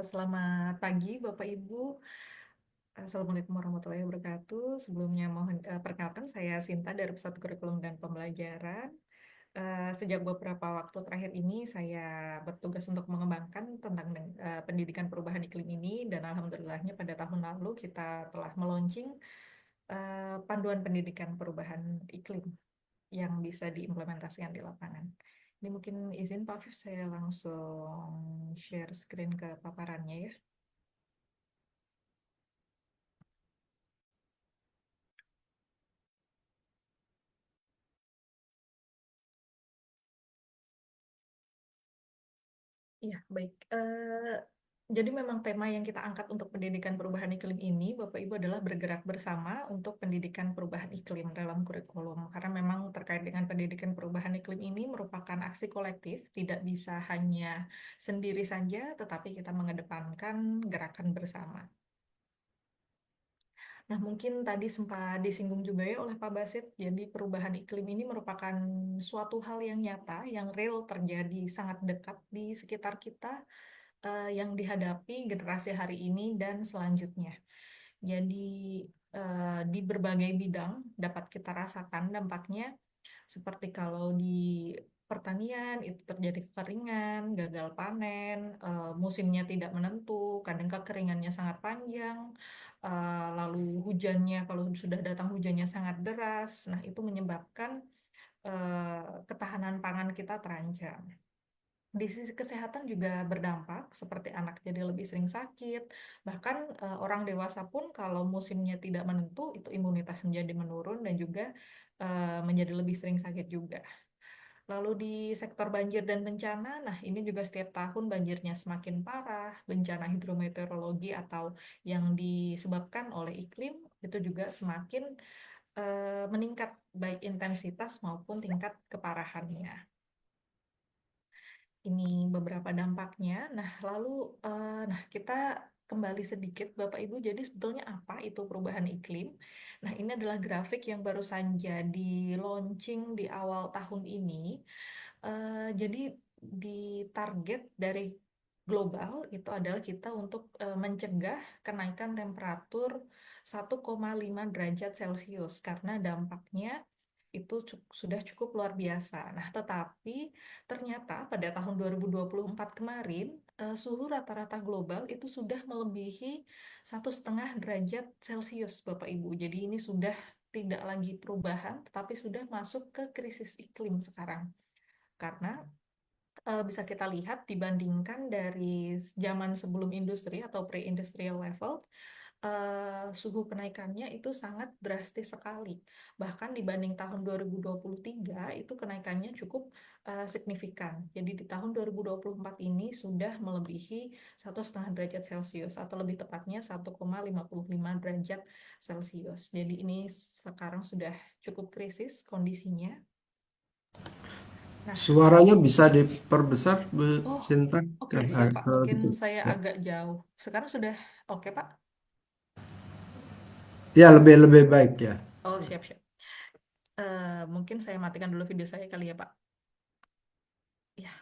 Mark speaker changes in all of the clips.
Speaker 1: Selamat pagi Bapak Ibu. Assalamualaikum warahmatullahi wabarakatuh. Sebelumnya mohon perkenalkan saya Sinta dari Pusat Kurikulum dan Pembelajaran. Sejak beberapa waktu terakhir ini saya bertugas untuk mengembangkan tentang pendidikan perubahan iklim ini, dan alhamdulillahnya pada tahun lalu kita telah meluncing panduan pendidikan perubahan iklim yang bisa diimplementasikan di lapangan. Ini mungkin izin Pak Afif, saya langsung share screen ke paparannya ya. Iya, baik. Jadi memang tema yang kita angkat untuk pendidikan perubahan iklim ini, Bapak Ibu, adalah bergerak bersama untuk pendidikan perubahan iklim dalam kurikulum. Karena memang terkait dengan pendidikan perubahan iklim ini merupakan aksi kolektif, tidak bisa hanya sendiri saja, tetapi kita mengedepankan gerakan bersama. Nah, mungkin tadi sempat disinggung juga ya oleh Pak Basit, jadi perubahan iklim ini merupakan suatu hal yang nyata, yang real terjadi sangat dekat di sekitar kita, yang dihadapi generasi hari ini dan selanjutnya. Jadi di berbagai bidang dapat kita rasakan dampaknya, seperti kalau di pertanian itu terjadi kekeringan, gagal panen, musimnya tidak menentu, kadang kekeringannya sangat panjang, lalu hujannya kalau sudah datang hujannya sangat deras. Nah, itu menyebabkan ketahanan pangan kita terancam. Di sisi kesehatan juga berdampak, seperti anak jadi lebih sering sakit, bahkan orang dewasa pun kalau musimnya tidak menentu, itu imunitas menjadi menurun dan juga menjadi lebih sering sakit juga. Lalu di sektor banjir dan bencana, nah ini juga setiap tahun banjirnya semakin parah, bencana hidrometeorologi atau yang disebabkan oleh iklim itu juga semakin meningkat, baik intensitas maupun tingkat keparahannya. Ini beberapa dampaknya. Nah, lalu kita kembali sedikit Bapak Ibu. Jadi sebetulnya apa itu perubahan iklim? Nah, ini adalah grafik yang baru saja di launching di awal tahun ini. Jadi di target dari global itu adalah kita untuk mencegah kenaikan temperatur 1,5 derajat Celcius karena dampaknya itu sudah cukup luar biasa. Nah, tetapi ternyata pada tahun 2024 kemarin, suhu rata-rata global itu sudah melebihi 1,5 derajat Celcius, Bapak Ibu. Jadi ini sudah tidak lagi perubahan, tetapi sudah masuk ke krisis iklim sekarang. Karena bisa kita lihat dibandingkan dari zaman sebelum industri atau pre-industrial level, suhu kenaikannya itu sangat drastis sekali. Bahkan dibanding tahun 2023 itu kenaikannya cukup signifikan. Jadi di tahun 2024 ini sudah melebihi 1,5 derajat Celcius atau lebih tepatnya 1,55 derajat Celcius. Jadi ini sekarang sudah cukup krisis kondisinya. Nah,
Speaker 2: Suaranya bisa diperbesar, Bu
Speaker 1: oh,
Speaker 2: Sinta?
Speaker 1: oke, siap Pak. Mungkin
Speaker 2: Dikit.
Speaker 1: saya
Speaker 2: Ya,
Speaker 1: agak jauh. Sekarang sudah oke Pak?
Speaker 2: ya lebih lebih baik ya.
Speaker 1: Oh, siap-siap. Mungkin saya matikan dulu video saya kali ya Pak. Ya,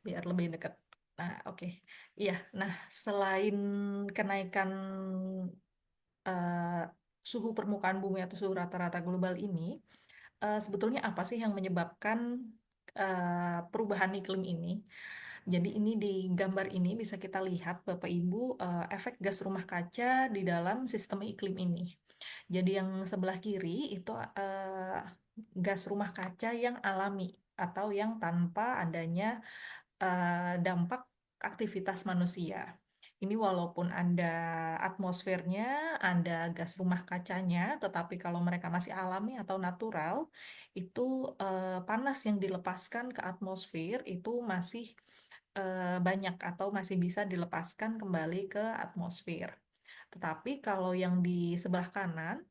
Speaker 1: biar lebih dekat. Nah, oke. Iya, nah selain kenaikan eh, suhu permukaan bumi atau suhu rata-rata global ini, sebetulnya apa sih yang menyebabkan perubahan iklim ini? Jadi ini di gambar ini bisa kita lihat Bapak Ibu, efek gas rumah kaca di dalam sistem iklim ini. Jadi yang sebelah kiri itu gas rumah kaca yang alami atau yang tanpa adanya dampak aktivitas manusia. Ini walaupun ada atmosfernya, ada gas rumah kacanya, tetapi kalau mereka masih alami atau natural, itu panas yang dilepaskan ke atmosfer itu masih banyak atau masih bisa dilepaskan kembali ke atmosfer. Tetapi kalau yang di sebelah kanan,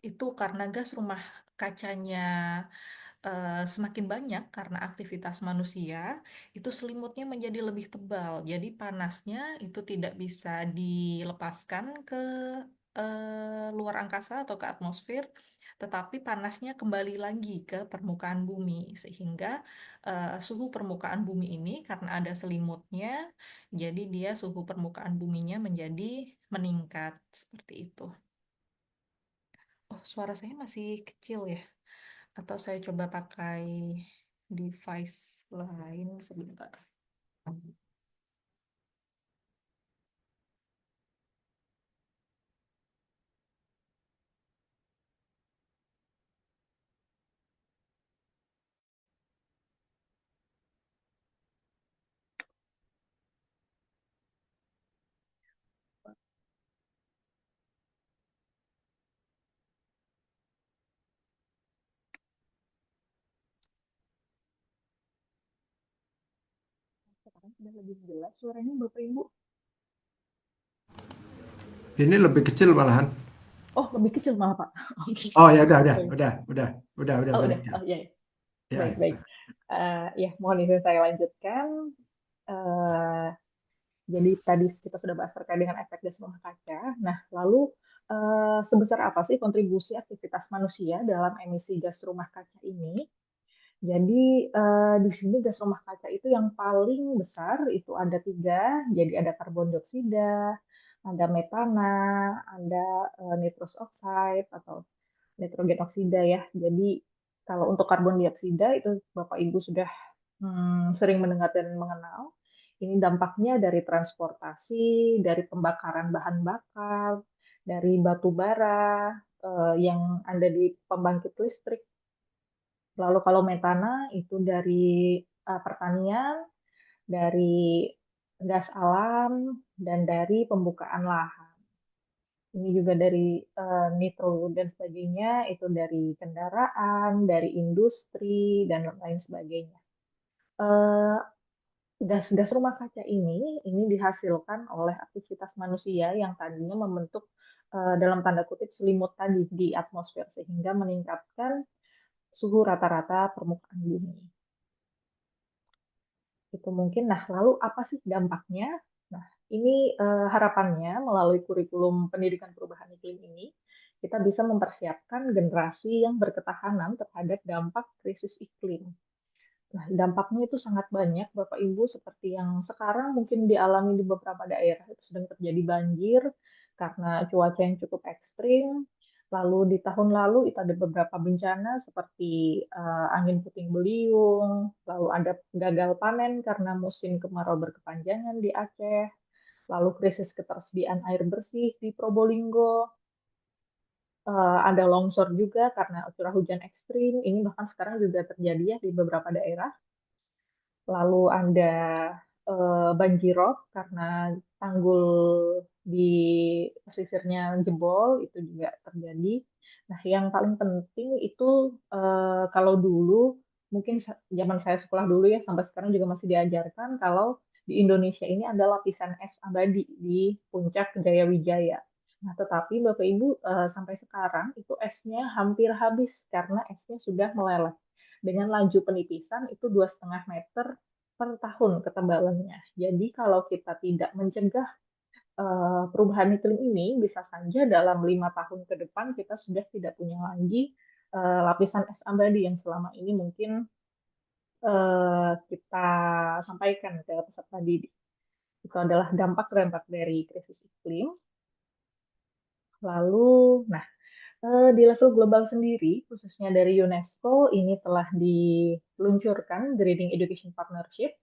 Speaker 1: itu karena gas rumah kacanya semakin banyak karena aktivitas manusia, itu selimutnya menjadi lebih tebal. Jadi panasnya itu tidak bisa dilepaskan ke luar angkasa atau ke atmosfer, tetapi panasnya kembali lagi ke permukaan bumi, sehingga suhu permukaan bumi ini karena ada selimutnya, jadi dia suhu permukaan buminya menjadi meningkat seperti itu. Oh, suara saya masih kecil ya? Atau saya coba pakai device lain sebentar. Sekarang sudah lebih jelas suaranya Bapak Ibu.
Speaker 2: Ini lebih kecil malahan.
Speaker 1: Oh, lebih kecil malah Pak. Oke.
Speaker 2: Oh ya udah,
Speaker 1: Baik.
Speaker 2: udah
Speaker 1: Oh,
Speaker 2: baik
Speaker 1: udah.
Speaker 2: ya.
Speaker 1: Oh, iya.
Speaker 2: Ya,
Speaker 1: Baik, baik.
Speaker 2: ya.
Speaker 1: Ya, mohon izin saya lanjutkan. Eh, jadi tadi kita sudah bahas terkait dengan efek gas rumah kaca. Nah, lalu sebesar apa sih kontribusi aktivitas manusia dalam emisi gas rumah kaca ini? Jadi di sini gas rumah kaca itu yang paling besar itu ada tiga. Jadi ada karbon dioksida, ada metana, ada nitrous oxide atau nitrogen oksida ya. Jadi kalau untuk karbon dioksida itu Bapak Ibu sudah sering mendengar dan mengenal. Ini dampaknya dari transportasi, dari pembakaran bahan bakar, dari batu bara yang ada di pembangkit listrik. Lalu kalau metana itu dari pertanian, dari gas alam, dan dari pembukaan lahan. Ini juga dari nitro dan sebagainya, itu dari kendaraan, dari industri, dan lain sebagainya. Eh, gas-gas rumah kaca ini dihasilkan oleh aktivitas manusia yang tadinya membentuk dalam tanda kutip selimut tadi di atmosfer sehingga meningkatkan suhu rata-rata permukaan bumi. Itu mungkin. Nah, lalu apa sih dampaknya? Nah, ini harapannya melalui kurikulum pendidikan perubahan iklim ini, kita bisa mempersiapkan generasi yang berketahanan terhadap dampak krisis iklim. Nah, dampaknya itu sangat banyak, Bapak Ibu, seperti yang sekarang mungkin dialami di beberapa daerah. Itu sedang terjadi banjir karena cuaca yang cukup ekstrim. Lalu di tahun lalu itu ada beberapa bencana seperti angin puting beliung, lalu ada gagal panen karena musim kemarau berkepanjangan di Aceh, lalu krisis ketersediaan air bersih di Probolinggo, ada longsor juga karena curah hujan ekstrim. Ini bahkan sekarang juga terjadi ya di beberapa daerah. Lalu ada banjirop karena tanggul di pesisirnya jebol, itu juga terjadi. Nah, yang paling penting itu kalau dulu, mungkin zaman saya sekolah dulu ya, sampai sekarang juga masih diajarkan kalau di Indonesia ini ada lapisan es abadi di puncak Jayawijaya. Nah, tetapi Bapak Ibu sampai sekarang itu esnya hampir habis karena esnya sudah meleleh dengan laju penipisan itu 2,5 meter per tahun ketebalannya. Jadi kalau kita tidak mencegah perubahan iklim ini, bisa saja dalam 5 tahun ke depan kita sudah tidak punya lagi lapisan es abadi yang selama ini mungkin kita sampaikan ke peserta didik. Itu adalah dampak-dampak dari krisis iklim. Lalu, nah, di level global sendiri, khususnya dari UNESCO, ini telah diluncurkan Greening Education Partnership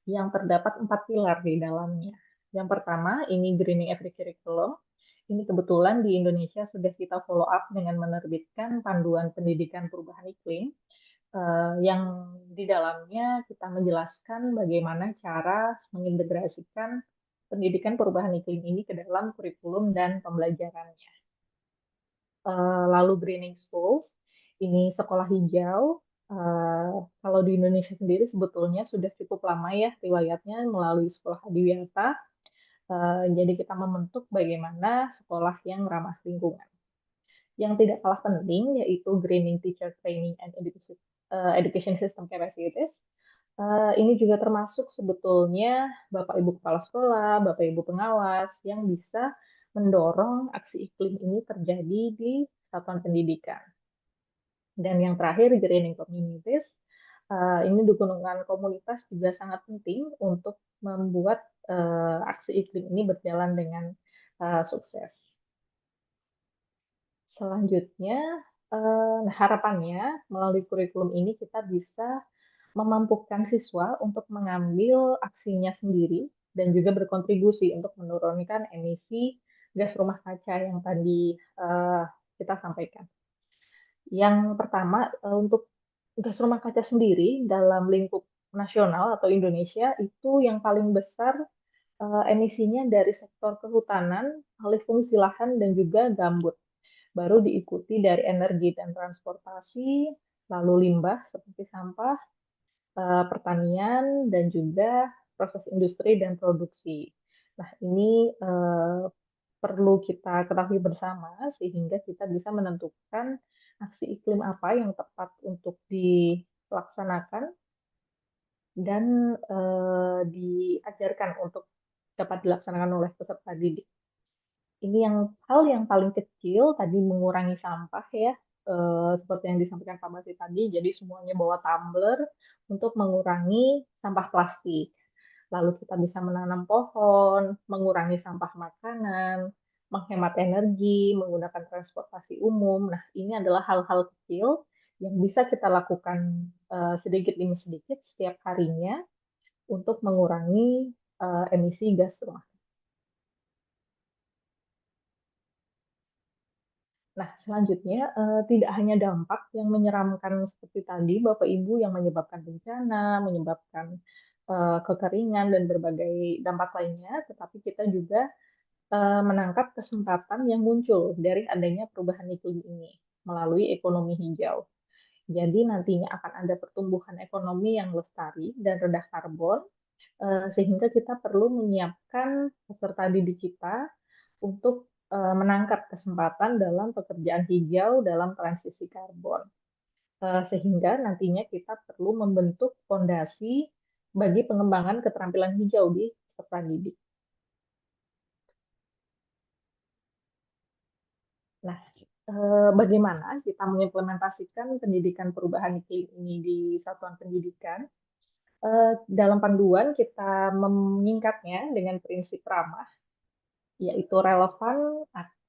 Speaker 1: yang terdapat 4 pilar di dalamnya. Yang pertama, ini Greening Every Curriculum. Ini kebetulan di Indonesia sudah kita follow up dengan menerbitkan panduan pendidikan perubahan iklim, yang di dalamnya kita menjelaskan bagaimana cara mengintegrasikan pendidikan perubahan iklim ini ke dalam kurikulum dan pembelajarannya. Lalu Greening Schools, ini sekolah hijau. Kalau di Indonesia sendiri sebetulnya sudah cukup lama ya riwayatnya melalui sekolah adiwiyata. Jadi kita membentuk bagaimana sekolah yang ramah lingkungan. Yang tidak kalah penting yaitu Greening Teacher Training and Education System Capacities. Ini juga termasuk sebetulnya Bapak Ibu Kepala Sekolah, Bapak Ibu Pengawas yang bisa mendorong aksi iklim ini terjadi di satuan pendidikan.
Speaker 3: Dan yang terakhir, greening communities. Ini dukungan komunitas juga sangat penting untuk membuat aksi iklim ini berjalan dengan sukses. Selanjutnya, harapannya melalui kurikulum ini kita bisa memampukan siswa untuk mengambil aksinya sendiri dan juga berkontribusi untuk menurunkan emisi gas rumah kaca yang tadi kita sampaikan. Yang pertama, untuk gas rumah kaca sendiri dalam lingkup nasional atau Indonesia itu yang paling besar emisinya dari sektor kehutanan, alih fungsi lahan, dan juga gambut. Baru diikuti dari energi dan transportasi, lalu limbah seperti sampah, pertanian, dan juga proses industri dan produksi. Nah, ini perlu kita ketahui bersama sehingga kita bisa menentukan aksi iklim apa yang tepat untuk dilaksanakan dan diajarkan untuk dapat dilaksanakan oleh peserta didik. Ini hal yang paling kecil tadi mengurangi sampah ya, seperti yang disampaikan Pak Masih tadi. Jadi semuanya bawa tumbler untuk mengurangi sampah plastik. Lalu kita bisa menanam pohon, mengurangi sampah makanan, menghemat energi, menggunakan transportasi umum. Nah, ini adalah hal-hal kecil yang bisa kita lakukan sedikit demi sedikit setiap harinya untuk mengurangi emisi gas rumah. Nah, selanjutnya tidak hanya dampak yang menyeramkan seperti tadi, Bapak Ibu, yang menyebabkan bencana, menyebabkan kekeringan dan berbagai dampak lainnya, tetapi kita juga menangkap kesempatan yang muncul dari adanya perubahan iklim ini melalui ekonomi hijau. Jadi nantinya akan ada pertumbuhan ekonomi yang lestari dan rendah karbon, sehingga kita perlu menyiapkan peserta didik kita untuk menangkap kesempatan dalam pekerjaan hijau dalam transisi karbon. Sehingga nantinya kita perlu membentuk fondasi bagi pengembangan keterampilan hijau di peserta didik. Nah, bagaimana kita mengimplementasikan pendidikan perubahan iklim ini di satuan pendidikan? Dalam panduan kita menyingkatnya dengan prinsip ramah, yaitu relevan,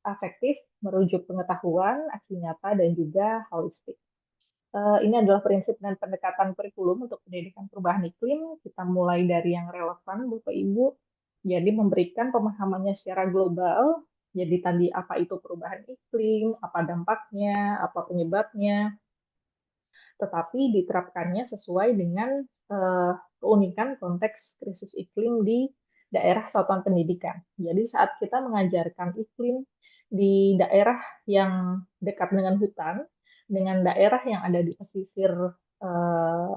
Speaker 3: efektif, merujuk pengetahuan, aksi nyata, dan juga holistik. Ini adalah prinsip dan pendekatan kurikulum untuk pendidikan perubahan iklim. Kita mulai dari yang relevan, Bapak Ibu. Jadi memberikan pemahamannya secara global. Jadi tadi apa itu perubahan iklim, apa dampaknya, apa penyebabnya, tetapi diterapkannya sesuai dengan keunikan konteks krisis iklim di daerah satuan pendidikan. Jadi saat kita mengajarkan iklim di daerah yang dekat dengan hutan, dengan daerah yang ada di pesisir eh,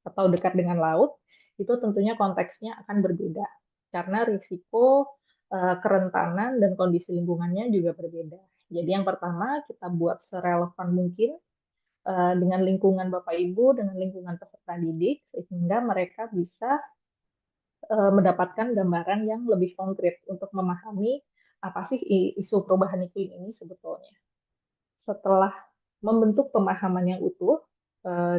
Speaker 3: atau dekat dengan laut, itu tentunya konteksnya akan berbeda karena risiko kerentanan dan kondisi lingkungannya juga berbeda. Jadi yang pertama kita buat serelevan mungkin dengan lingkungan Bapak Ibu, dengan lingkungan peserta didik, sehingga mereka bisa mendapatkan gambaran yang lebih konkret untuk memahami apa sih isu perubahan iklim ini sebetulnya. Setelah membentuk pemahaman yang utuh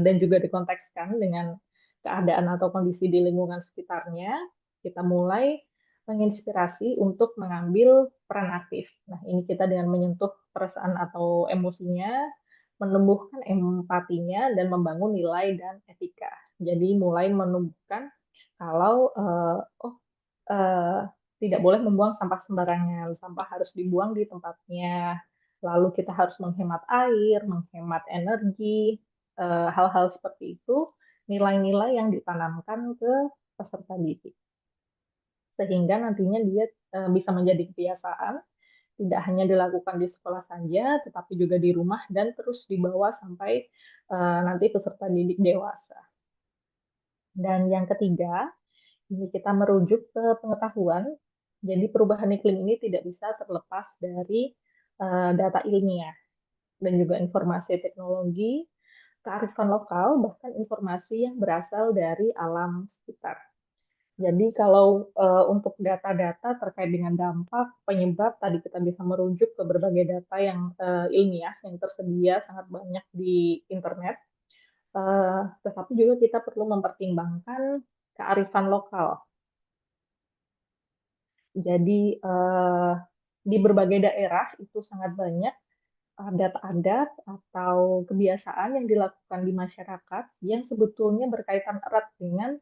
Speaker 3: dan juga dikontekskan dengan keadaan atau kondisi di lingkungan sekitarnya, kita mulai menginspirasi untuk mengambil peran aktif. Nah, ini kita dengan menyentuh perasaan atau emosinya, menumbuhkan empatinya, dan membangun nilai dan etika. Jadi mulai menumbuhkan kalau oh eh, tidak boleh membuang sampah sembarangan, sampah harus dibuang di tempatnya. Lalu kita harus menghemat air, menghemat energi, hal-hal seperti itu, nilai-nilai yang ditanamkan ke peserta didik. Sehingga nantinya dia bisa menjadi kebiasaan, tidak hanya dilakukan di sekolah saja, tetapi juga di rumah dan terus dibawa sampai nanti peserta didik dewasa. Dan yang ketiga, ini kita merujuk ke pengetahuan. Jadi perubahan iklim ini tidak bisa terlepas dari data ilmiah dan juga informasi teknologi, kearifan lokal, bahkan informasi yang berasal dari alam sekitar. Jadi kalau untuk data-data terkait dengan dampak, penyebab, tadi kita bisa merujuk ke berbagai data yang ilmiah yang tersedia sangat banyak di internet. Tetapi juga kita perlu mempertimbangkan kearifan lokal. Jadi di berbagai daerah itu sangat banyak adat-adat atau kebiasaan yang dilakukan di masyarakat yang sebetulnya berkaitan erat dengan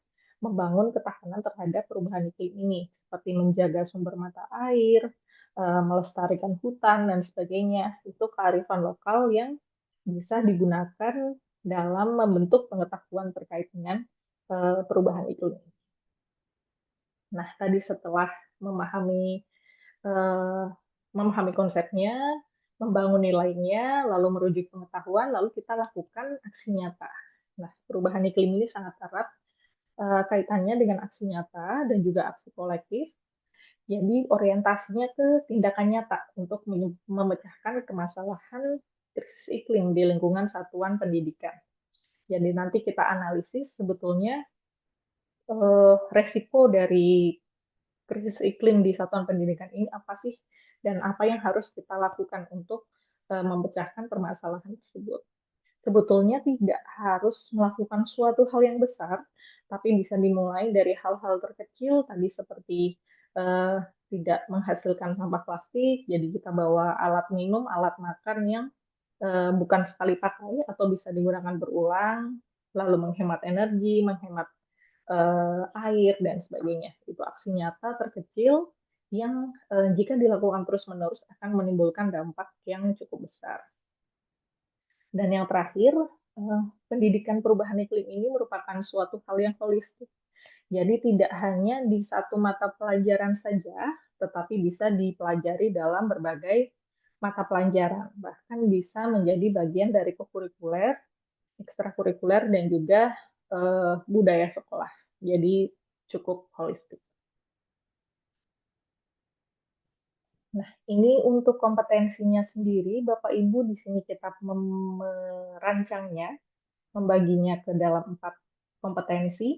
Speaker 3: membangun ketahanan terhadap perubahan iklim ini, seperti menjaga sumber mata air, melestarikan hutan, dan sebagainya. Itu kearifan lokal yang bisa digunakan dalam membentuk pengetahuan terkait dengan perubahan iklim. Nah, tadi setelah memahami eh, memahami konsepnya, membangun nilainya, lalu merujuk pengetahuan, lalu kita lakukan aksi nyata. Nah, perubahan iklim ini sangat erat kaitannya dengan aksi nyata dan juga aksi kolektif. Jadi orientasinya ke tindakan nyata untuk memecahkan permasalahan krisis iklim di lingkungan satuan pendidikan. Jadi nanti kita analisis sebetulnya resiko dari krisis iklim di satuan pendidikan ini apa sih dan apa yang harus kita lakukan untuk memecahkan permasalahan tersebut. Sebetulnya tidak harus melakukan suatu hal yang besar, tapi bisa dimulai dari hal-hal terkecil tadi seperti uh, tidak menghasilkan sampah plastik, jadi kita bawa alat minum, alat makan yang bukan sekali pakai atau bisa digunakan berulang, lalu menghemat energi, menghemat air, dan sebagainya. Itu aksi nyata terkecil yang jika dilakukan terus-menerus akan menimbulkan dampak yang cukup besar. Dan yang terakhir, pendidikan perubahan iklim ini merupakan suatu hal yang holistik. Jadi tidak hanya di satu mata pelajaran saja, tetapi bisa dipelajari dalam berbagai mata pelajaran. Bahkan bisa menjadi bagian dari kokurikuler, ekstrakurikuler, dan juga budaya sekolah. Jadi cukup holistik. Nah, ini untuk kompetensinya sendiri, Bapak Ibu di sini kita merancangnya, membaginya ke dalam 4 kompetensi.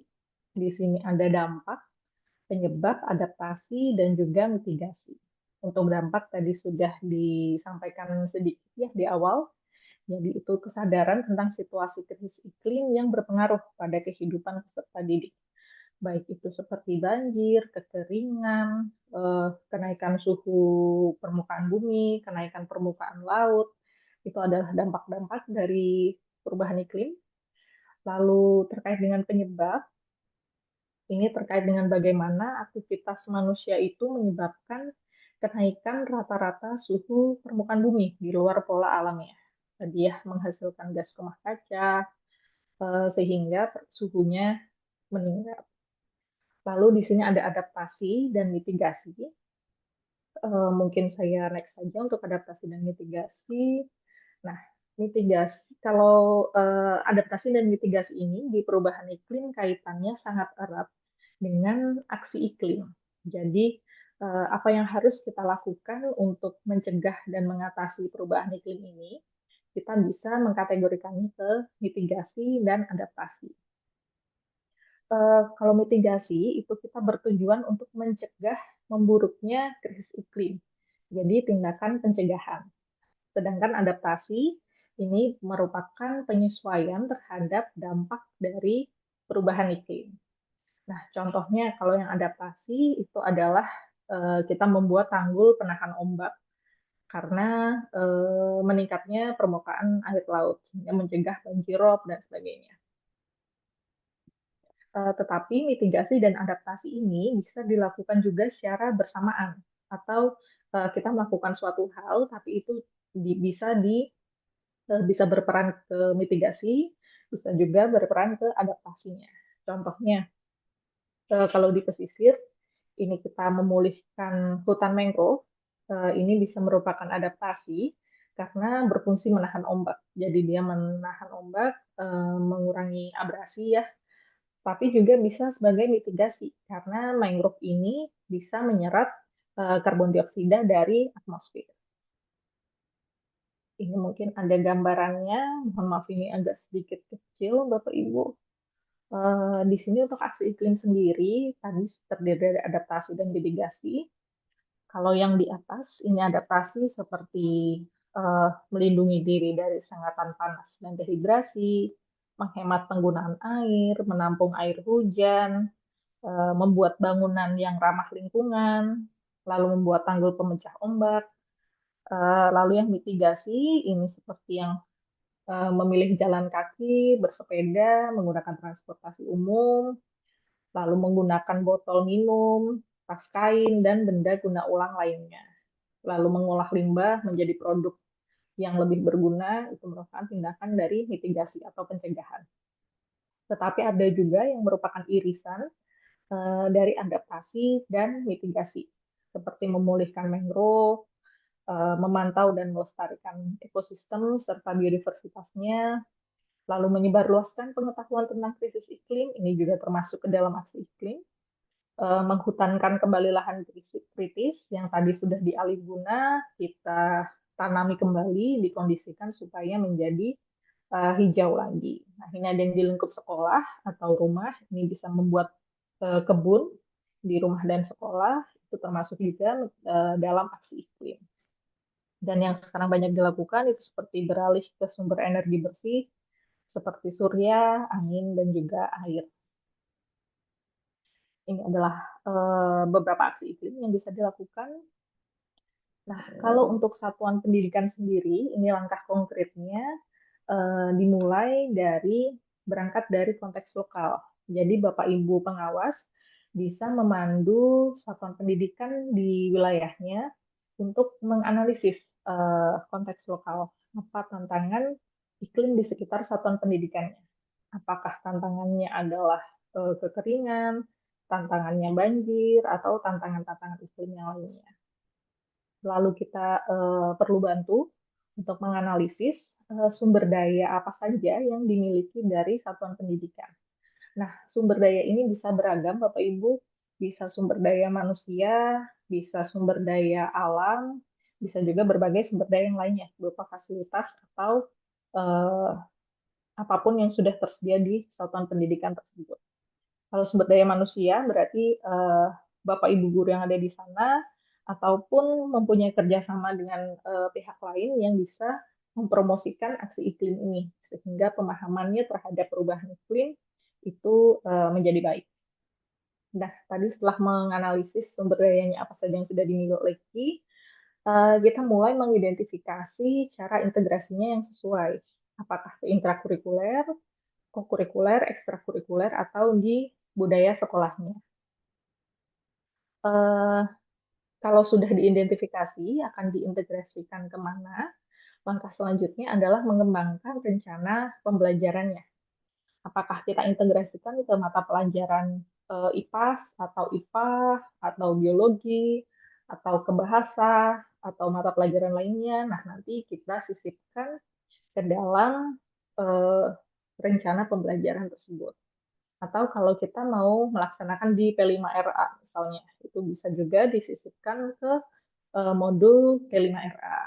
Speaker 3: Di sini ada dampak, penyebab, adaptasi, dan juga mitigasi. Untuk dampak tadi sudah disampaikan sedikit ya di awal. Jadi itu kesadaran tentang situasi krisis iklim yang berpengaruh pada kehidupan peserta didik, baik itu seperti banjir, kekeringan, kenaikan suhu permukaan bumi, kenaikan permukaan laut. Itu adalah dampak-dampak dari perubahan iklim. Lalu terkait dengan penyebab, ini terkait dengan bagaimana aktivitas manusia itu menyebabkan kenaikan rata-rata suhu permukaan bumi di luar pola alamnya. Dia menghasilkan gas rumah kaca, sehingga suhunya meningkat. Lalu di sini ada adaptasi dan mitigasi. Mungkin saya next saja untuk adaptasi dan mitigasi. Nah, mitigasi kalau adaptasi dan mitigasi ini di perubahan iklim kaitannya sangat erat dengan aksi iklim. Jadi apa yang harus kita lakukan untuk mencegah dan mengatasi perubahan iklim ini, kita bisa mengkategorikannya ke mitigasi dan adaptasi. Kalau mitigasi itu kita bertujuan untuk mencegah memburuknya krisis iklim. Jadi tindakan pencegahan. Sedangkan adaptasi ini merupakan penyesuaian terhadap dampak dari perubahan iklim. Nah, contohnya kalau yang adaptasi itu adalah kita membuat tanggul penahan ombak karena meningkatnya permukaan air laut sehingga mencegah banjirop dan sebagainya. Tetapi mitigasi dan adaptasi ini bisa dilakukan juga secara bersamaan atau kita melakukan suatu hal tapi itu bisa berperan ke mitigasi, bisa juga berperan ke adaptasinya. Contohnya kalau di pesisir ini kita memulihkan hutan mangrove, ini bisa merupakan adaptasi karena berfungsi menahan ombak. Jadi dia menahan ombak, mengurangi abrasi ya, tapi juga bisa sebagai mitigasi karena mangrove ini bisa menyerap karbon dioksida dari atmosfer. Ini mungkin ada gambarannya, mohon maaf ini agak sedikit kecil Bapak Ibu. Di sini untuk aksi iklim sendiri tadi terdiri dari adaptasi dan mitigasi. Kalau yang di atas ini adaptasi seperti melindungi diri dari sengatan panas dan dehidrasi, menghemat penggunaan air, menampung air hujan, membuat bangunan yang ramah lingkungan, lalu membuat tanggul pemecah ombak. Lalu yang mitigasi ini seperti yang memilih jalan kaki, bersepeda, menggunakan transportasi umum, lalu menggunakan botol minum, tas kain, dan benda guna ulang lainnya. Lalu mengolah limbah menjadi produk yang lebih berguna, itu merupakan tindakan dari mitigasi atau pencegahan. Tetapi ada juga yang merupakan irisan dari adaptasi dan mitigasi, seperti memulihkan mangrove, memantau dan melestarikan ekosistem serta biodiversitasnya, lalu menyebarluaskan pengetahuan tentang krisis iklim, ini juga termasuk ke dalam aksi iklim, menghutankan kembali lahan kritis yang tadi sudah dialih guna, kita tanami kembali, dikondisikan supaya menjadi hijau lagi. Nah, ini ada yang di lingkup sekolah atau rumah, ini bisa membuat kebun di rumah dan sekolah, itu termasuk juga dalam aksi iklim. Dan yang sekarang banyak dilakukan itu seperti beralih ke sumber energi bersih, seperti surya, angin, dan juga air. Ini adalah beberapa aksi iklim yang bisa dilakukan. Nah, kalau untuk satuan pendidikan sendiri, ini langkah konkretnya dimulai dari berangkat dari konteks lokal. Jadi Bapak Ibu pengawas bisa memandu satuan pendidikan di wilayahnya untuk menganalisis konteks lokal, apa tantangan iklim di sekitar satuan pendidikannya. Apakah tantangannya adalah kekeringan, tantangannya banjir, atau tantangan-tantangan iklim yang lainnya. Lalu kita perlu bantu untuk menganalisis sumber daya apa saja yang dimiliki dari satuan pendidikan. Nah, sumber daya ini bisa beragam, Bapak Ibu. Bisa sumber daya manusia, bisa sumber daya alam, bisa juga berbagai sumber daya yang lainnya, berupa fasilitas atau eh, apapun yang sudah tersedia di satuan pendidikan tersebut. Kalau sumber daya manusia berarti Bapak Ibu guru yang ada di sana ataupun mempunyai kerjasama dengan pihak lain yang bisa mempromosikan aksi iklim ini sehingga pemahamannya terhadap perubahan iklim itu menjadi baik. Nah, tadi setelah menganalisis sumber dayanya apa saja yang sudah dimiliki, kita mulai mengidentifikasi cara integrasinya yang sesuai. Apakah ke intrakurikuler, kokurikuler, ekstrakurikuler, atau di budaya sekolahnya. Eh, Kalau sudah diidentifikasi, akan diintegrasikan kemana? Langkah selanjutnya adalah mengembangkan rencana pembelajarannya. Apakah kita integrasikan ke mata pelajaran IPAS atau IPA atau biologi atau ke bahasa atau mata pelajaran lainnya. Nah, nanti kita sisipkan ke dalam eh, rencana pembelajaran tersebut. Atau kalau kita mau melaksanakan di P5RA misalnya, itu bisa juga disisipkan ke modul P5RA.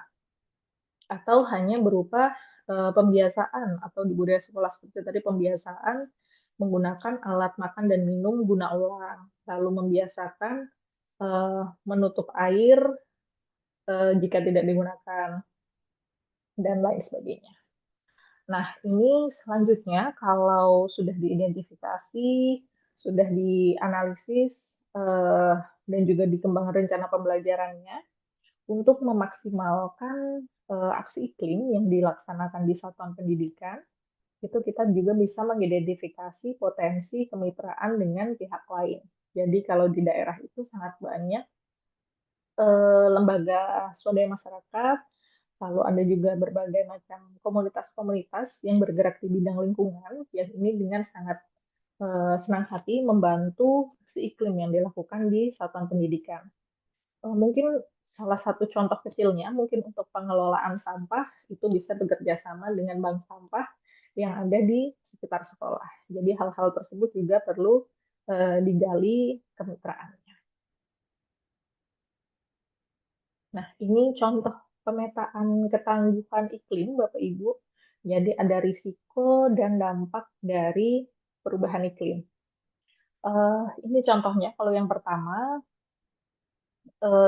Speaker 3: Atau hanya berupa pembiasaan atau di budaya sekolah seperti tadi pembiasaan menggunakan alat makan dan minum guna ulang, lalu membiasakan menutup air jika tidak digunakan, dan lain sebagainya. Nah, ini selanjutnya kalau sudah diidentifikasi, sudah dianalisis, dan juga dikembangkan rencana pembelajarannya, untuk memaksimalkan aksi iklim yang dilaksanakan di satuan pendidikan, itu kita juga bisa mengidentifikasi potensi kemitraan dengan pihak lain. Jadi kalau di daerah itu sangat banyak lembaga swadaya masyarakat, lalu ada juga berbagai macam komunitas-komunitas yang bergerak di bidang lingkungan, yang ini dengan sangat senang hati membantu aksi iklim yang dilakukan di satuan pendidikan. Mungkin salah satu contoh kecilnya, mungkin untuk pengelolaan sampah, itu bisa bekerja sama dengan bank sampah yang ada di sekitar sekolah. Jadi hal-hal tersebut juga perlu digali kemitraannya. Nah, ini contoh pemetaan ketangguhan iklim, Bapak Ibu. Jadi ada risiko dan dampak dari perubahan iklim. Ini contohnya, kalau yang pertama,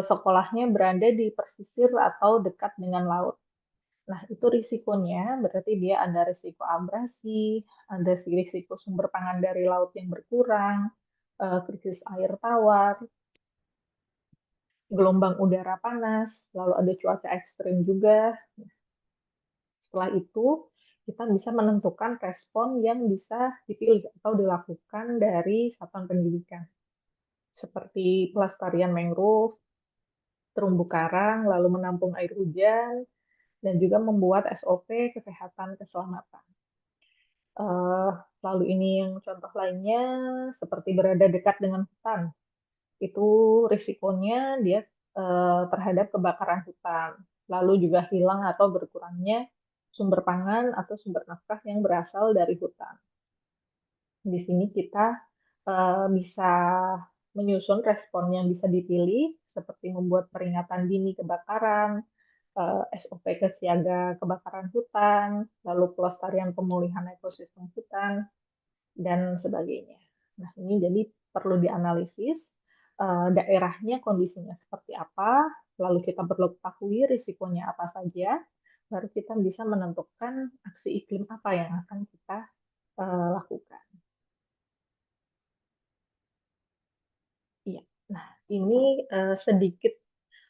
Speaker 3: sekolahnya berada di pesisir atau dekat dengan laut. Nah, itu risikonya berarti dia ada risiko abrasi, ada risiko sumber pangan dari laut yang berkurang, krisis air tawar, gelombang udara panas, lalu ada cuaca ekstrim juga. Setelah itu, kita bisa menentukan respon yang bisa dipilih atau dilakukan dari satuan pendidikan, seperti pelestarian mangrove, terumbu karang, lalu menampung air hujan, dan juga membuat SOP kesehatan keselamatan. Eh, Lalu ini yang contoh lainnya, seperti berada dekat dengan hutan. Itu risikonya dia terhadap kebakaran hutan. Lalu juga hilang atau berkurangnya sumber pangan atau sumber nafkah yang berasal dari hutan. Di sini kita bisa menyusun respon yang bisa dipilih, seperti membuat peringatan dini kebakaran, SOP kesiaga kebakaran hutan, lalu pelestarian pemulihan ekosistem hutan, dan sebagainya. Nah, ini jadi perlu dianalisis daerahnya kondisinya seperti apa, lalu kita perlu ketahui risikonya apa saja, baru kita bisa menentukan aksi iklim apa yang akan kita lakukan. Iya. Nah, ini sedikit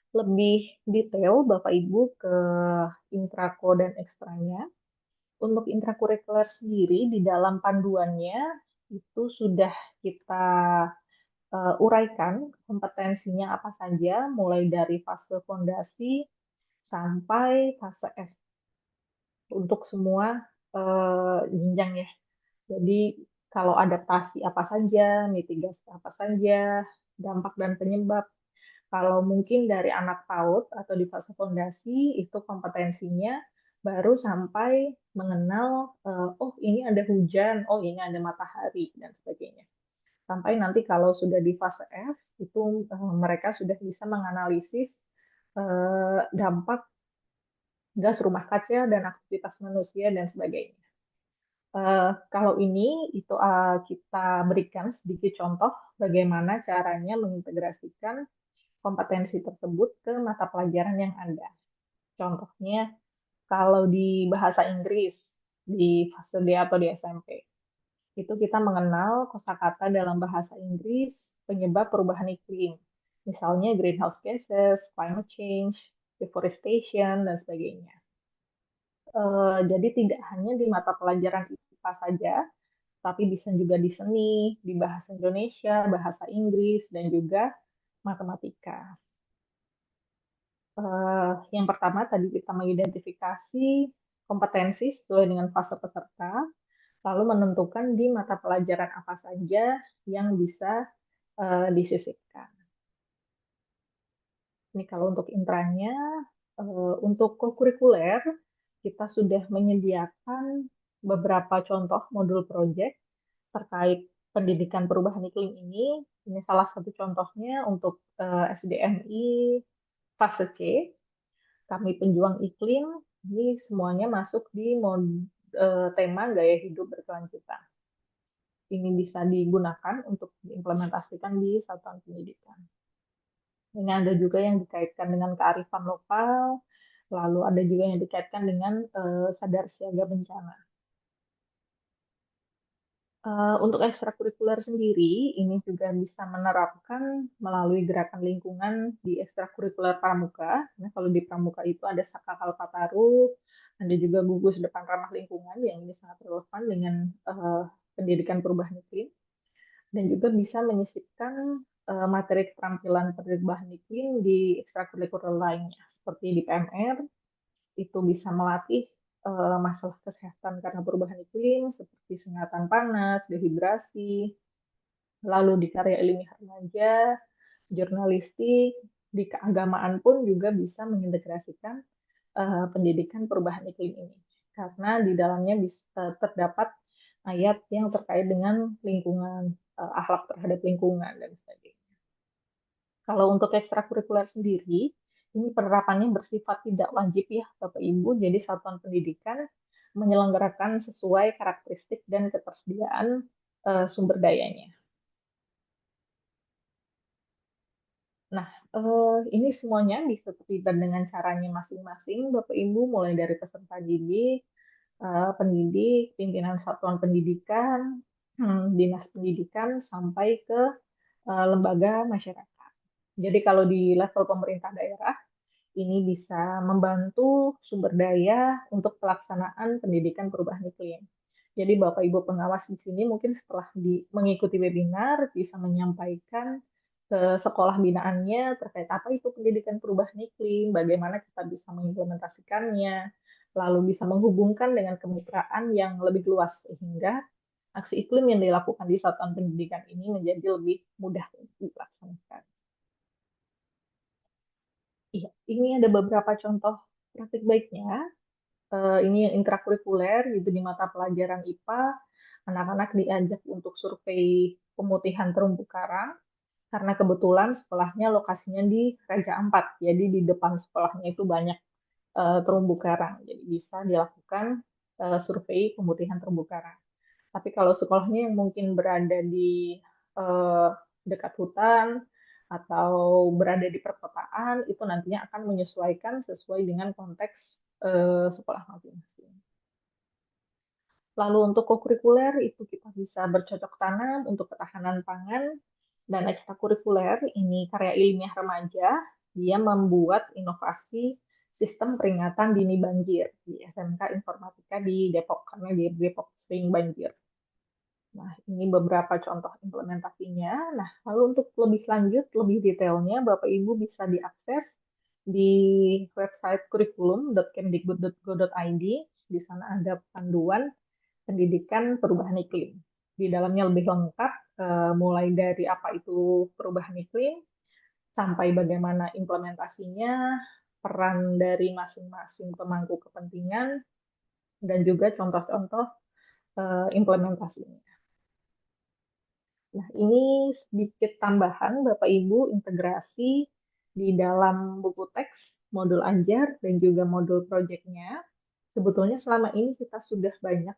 Speaker 3: lebih detail Bapak Ibu ke intrako dan ekstranya. Untuk intrakurikuler sendiri di dalam panduannya itu sudah kita uraikan kompetensinya apa saja, mulai dari fase fondasi sampai fase F untuk semua jenjang ya. Jadi kalau adaptasi apa saja, mitigasi apa saja, dampak dan penyebab. Kalau mungkin dari anak PAUD atau di fase fondasi itu kompetensinya baru sampai mengenal, oh ini ada hujan, oh ini ada matahari, dan sebagainya. Sampai nanti kalau sudah di fase F, itu mereka sudah bisa menganalisis dampak gas rumah kaca dan aktivitas manusia dan sebagainya. Kalau ini itu kita berikan sedikit contoh bagaimana caranya mengintegrasikan kompetensi tersebut ke mata pelajaran yang ada. Contohnya, kalau di bahasa Inggris di fase D atau di SMP, itu kita mengenal kosakata dalam bahasa Inggris penyebab perubahan iklim. Misalnya greenhouse gases, climate change, deforestation, dan sebagainya. Jadi tidak hanya di mata pelajaran IPA saja, tapi bisa juga di seni, di bahasa Indonesia, bahasa Inggris, dan juga matematika. Yang pertama tadi kita mengidentifikasi kompetensi sesuai dengan fase peserta, lalu menentukan di mata pelajaran apa saja yang bisa disisipkan. Ini kalau untuk intranya, untuk kokurikuler kita sudah menyediakan beberapa contoh modul proyek terkait pendidikan perubahan iklim ini. Ini salah satu contohnya untuk SDMI fase C, kami pejuang iklim, ini semuanya masuk di tema gaya hidup berkelanjutan. Ini bisa digunakan untuk diimplementasikan di satuan pendidikan. Ini ada juga yang dikaitkan dengan kearifan lokal, lalu ada juga yang dikaitkan dengan sadar siaga bencana. Untuk ekstrakurikuler sendiri, ini juga bisa menerapkan melalui gerakan lingkungan di ekstrakurikuler pramuka. Nah, kalau di pramuka itu ada Saka Kalpataru, ada juga gugus depan ramah lingkungan yang ini sangat relevan dengan pendidikan perubahan iklim, dan juga bisa menyisipkan materi keterampilan perubahan iklim di ekstrakurikuler lainnya, seperti di PMR, itu bisa melatih masalah kesehatan karena perubahan iklim seperti sengatan panas, dehidrasi, lalu di karya ilmiah remaja, jurnalistik, di keagamaan pun juga bisa mengintegrasikan pendidikan perubahan iklim ini. Karena di dalamnya bisa terdapat ayat yang terkait dengan lingkungan, akhlak terhadap lingkungan, dan sebagainya. Kalau untuk ekstrakurikuler sendiri, ini penerapannya bersifat tidak wajib ya Bapak Ibu, jadi satuan pendidikan menyelenggarakan sesuai karakteristik dan ketersediaan sumber dayanya. Nah, ini semuanya bisa terlibat dengan caranya masing-masing, Bapak Ibu, mulai dari peserta didik, pendidik, pimpinan satuan pendidikan, dinas pendidikan, sampai ke lembaga masyarakat. Jadi kalau di level pemerintah daerah, ini bisa membantu sumber daya untuk pelaksanaan pendidikan perubahan iklim. Jadi Bapak Ibu pengawas di sini mungkin setelah mengikuti webinar bisa menyampaikan ke sekolah binaannya terkait apa itu pendidikan perubahan iklim, bagaimana kita bisa mengimplementasikannya, lalu bisa menghubungkan dengan kemitraan yang lebih luas sehingga aksi iklim yang dilakukan di satuan pendidikan ini menjadi lebih mudah dilaksanakan. Iya, ini ada beberapa contoh praktik baiknya. Ini yang intrakurikuler, gitu di mata pelajaran IPA, anak-anak diajak untuk survei pemutihan terumbu karang, karena kebetulan sekolahnya lokasinya di Raja Ampat, jadi di depan sekolahnya itu banyak terumbu karang, jadi bisa dilakukan survei pemutihan terumbu karang. Tapi kalau sekolahnya yang mungkin berada di eh, dekat hutan atau berada di perkotaan, itu nantinya akan menyesuaikan sesuai dengan konteks sekolah masing-masing. Lalu untuk kokurikuler itu kita bisa bercocok tanam untuk ketahanan pangan dan ekstrakurikuler ini karya ilmiah remaja, dia membuat inovasi sistem peringatan dini banjir di SMK Informatika di Depok karena di Depok sering banjir. Nah, ini beberapa contoh implementasinya. Nah, lalu untuk lebih lanjut, lebih detailnya, Bapak Ibu bisa diakses di website kurikulum.kemdikbud.go.id. Di sana ada panduan pendidikan perubahan iklim. Di dalamnya lebih lengkap, mulai dari apa itu perubahan iklim, sampai bagaimana implementasinya, peran dari masing-masing pemangku kepentingan, dan juga contoh-contoh implementasinya. Nah, ini sedikit tambahan Bapak Ibu integrasi di dalam buku teks, modul ajar, dan juga modul proyeknya. Sebetulnya selama ini kita sudah banyak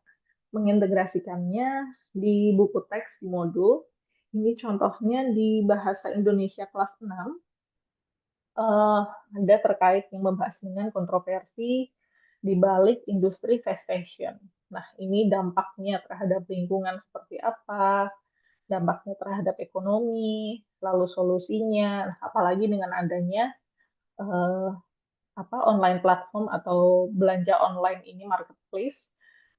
Speaker 3: mengintegrasikannya di buku teks di modul. Ini contohnya di bahasa Indonesia kelas 6, ada terkait yang membahas dengan kontroversi di balik industri fast fashion. Nah, ini dampaknya terhadap lingkungan seperti apa, dampaknya terhadap ekonomi, lalu solusinya, nah, apalagi dengan adanya eh, online platform atau belanja online ini marketplace,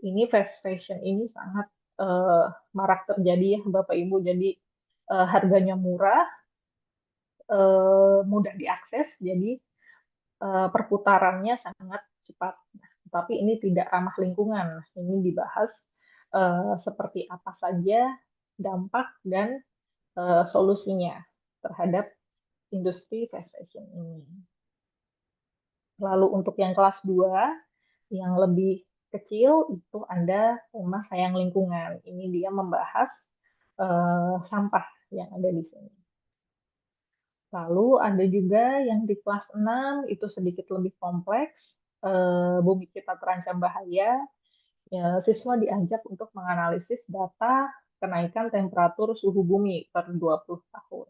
Speaker 3: ini fast fashion ini sangat eh, marak terjadi ya Bapak Ibu. Jadi harganya murah, mudah diakses, jadi perputarannya sangat cepat. Nah, tapi ini tidak ramah lingkungan. Ini dibahas seperti apa saja dampak dan solusinya terhadap industri fast fashion ini. Lalu untuk yang kelas 2, yang lebih kecil, itu ada tema sayang lingkungan. Ini dia membahas sampah yang ada di sini. Lalu ada juga yang di kelas 6, itu sedikit lebih kompleks. Bumi kita terancam bahaya. Ya, siswa diajak untuk menganalisis data kenaikan temperatur suhu bumi per 20 tahun.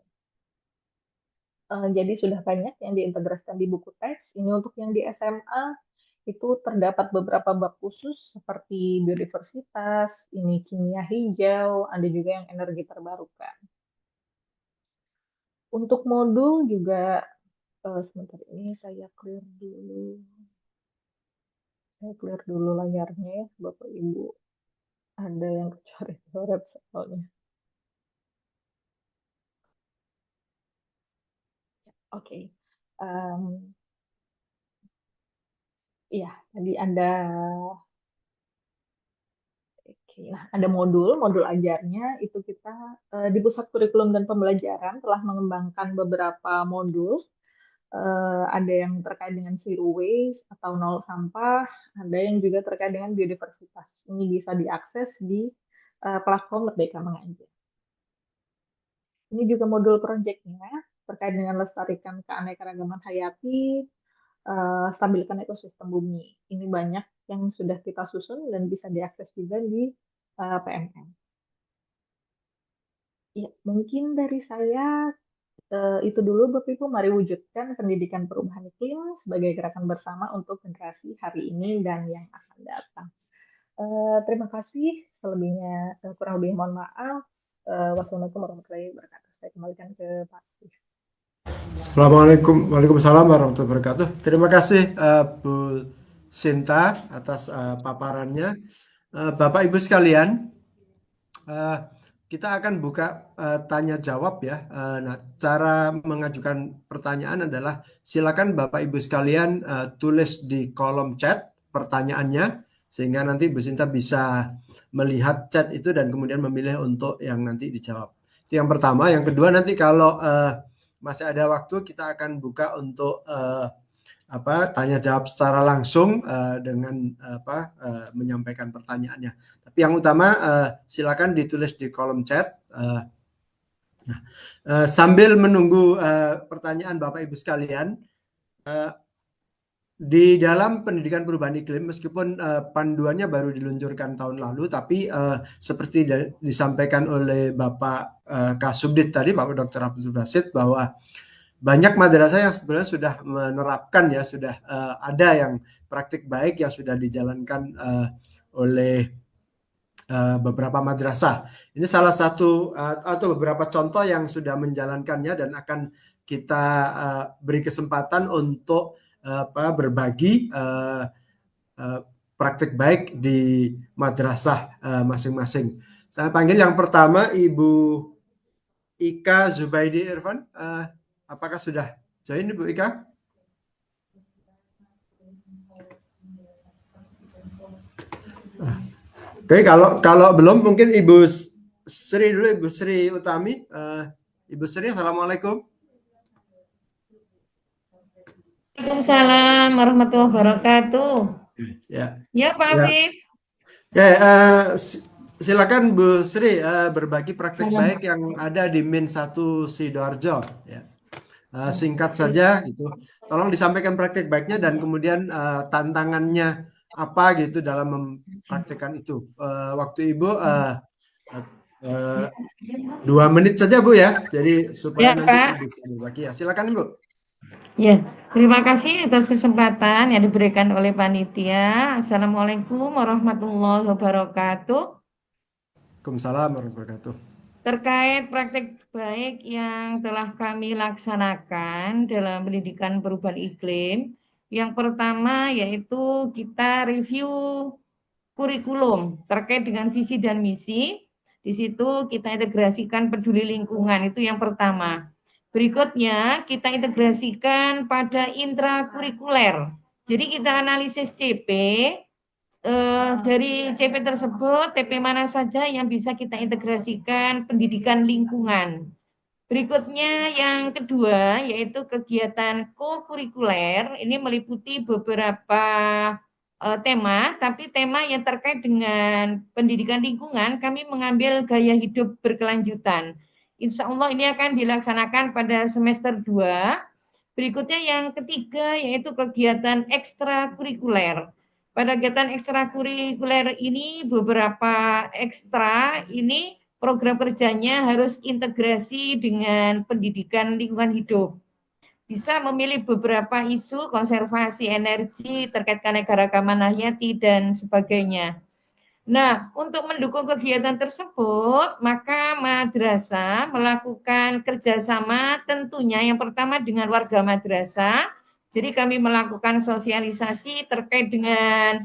Speaker 3: Jadi sudah banyak yang diintegrasikan di buku teks. Ini untuk yang di SMA itu terdapat beberapa bab khusus seperti biodiversitas, ini kimia hijau, ada juga yang energi terbarukan. Untuk modul juga sebentar ini saya clear dulu. Saya clear dulu layarnya ya, Bapak Ibu. Ada yang kecoret-coret soalnya. Oke. Okay. Iya, tadi ada. Oke, nah ada modul ajarnya itu kita di Pusat Kurikulum dan Pembelajaran telah mengembangkan beberapa modul. Ada yang terkait dengan zero waste atau nol sampah, ada yang juga terkait dengan biodiversitas. Ini bisa diakses di platform Merdeka Mengajar. Ini juga modul proyeknya terkait dengan lestarikan keanekaragaman hayati, stabilkan ekosistem bumi. Ini banyak yang sudah kita susun dan bisa diakses juga di PMM. Ya, mungkin dari saya itu dulu Bapak Ibu, mari wujudkan pendidikan perubahan iklim sebagai gerakan bersama untuk generasi hari ini dan yang akan datang. Terima kasih, selebihnya kurang lebih mohon maaf. Wassalamualaikum warahmatullahi wabarakatuh. Saya kembalikan ke Pak.
Speaker 2: Assalamualaikum, Waalaikumsalam warahmatullahi wabarakatuh. Terima kasih Bu Sinta atas paparannya. Bapak Ibu sekalian, eh, kita akan buka tanya jawab ya. Nah, cara mengajukan pertanyaan adalah silakan Bapak Ibu sekalian tulis di kolom chat pertanyaannya sehingga nanti Bu Sinta bisa melihat chat itu dan kemudian memilih untuk yang nanti dijawab. Itu yang pertama. Yang kedua nanti kalau masih ada waktu kita akan buka untuk tanya jawab secara langsung dengan menyampaikan pertanyaannya. Tapi yang utama silakan ditulis di kolom chat. Sambil menunggu pertanyaan Bapak Ibu sekalian, di dalam pendidikan perubahan iklim, meskipun panduannya baru diluncurkan tahun lalu, tapi seperti disampaikan oleh Bapak Kasubdit tadi, Bapak Dr. Abdul Basit, bahwa banyak madrasah yang sebenarnya sudah menerapkan ya, sudah ada yang praktik baik yang sudah dijalankan oleh beberapa madrasah. Ini salah satu atau beberapa contoh yang sudah menjalankannya dan akan kita beri kesempatan untuk berbagi praktik baik di madrasah masing-masing. Saya panggil yang pertama Ibu Ika Zubaidi Irfan. Apakah sudah join Ibu Ika? Oke, kalau belum mungkin Ibu Sri dulu, Ibu Sri Utami. Ibu Sri, Assalamualaikum.
Speaker 4: Waalaikumsalam warahmatullahi wabarakatuh.
Speaker 2: Ya,
Speaker 4: Ya, Pak
Speaker 2: ya.
Speaker 4: Afif.
Speaker 2: Oke, silakan Bu Sri berbagi praktik baik yang ada di Min 1 Sidoarjo. Ya. Singkat saja gitu. Tolong disampaikan praktik baiknya dan kemudian tantangannya apa gitu dalam mempraktikkan itu. Waktu Ibu 2 menit saja Bu ya. Jadi supaya
Speaker 4: Ya,
Speaker 2: nanti
Speaker 4: Pak.
Speaker 2: bisa berbagi ya. Silakan Ibu.
Speaker 4: Ya, terima kasih atas kesempatan yang diberikan oleh panitia. Assalamualaikum warahmatullahi wabarakatuh.
Speaker 2: Waalaikumsalam warahmatullahi wabarakatuh.
Speaker 4: Terkait praktik baik yang telah kami laksanakan dalam pendidikan perubahan iklim, yang pertama yaitu kita review kurikulum terkait dengan visi dan misi. Di situ kita integrasikan peduli lingkungan, itu yang pertama. Berikutnya kita integrasikan pada intrakurikuler. Jadi kita analisis CP, dari CP tersebut TP mana saja yang bisa kita integrasikan pendidikan lingkungan. Berikutnya yang kedua yaitu kegiatan co-kurikuler, ini meliputi beberapa tema, tapi tema yang terkait dengan pendidikan lingkungan kami mengambil gaya hidup berkelanjutan. Insya Allah ini akan dilaksanakan pada semester 2. Berikutnya yang ketiga yaitu kegiatan ekstrakurikuler. Pada kegiatan ekstrakurikuler ini beberapa ekstra ini program kerjanya harus integrasi dengan pendidikan lingkungan hidup. Bisa memilih beberapa isu konservasi energi terkait keanekaragaman hayati dan sebagainya. Nah, untuk mendukung kegiatan tersebut, maka madrasah melakukan kerjasama tentunya yang pertama dengan warga madrasah. Jadi kami melakukan sosialisasi terkait dengan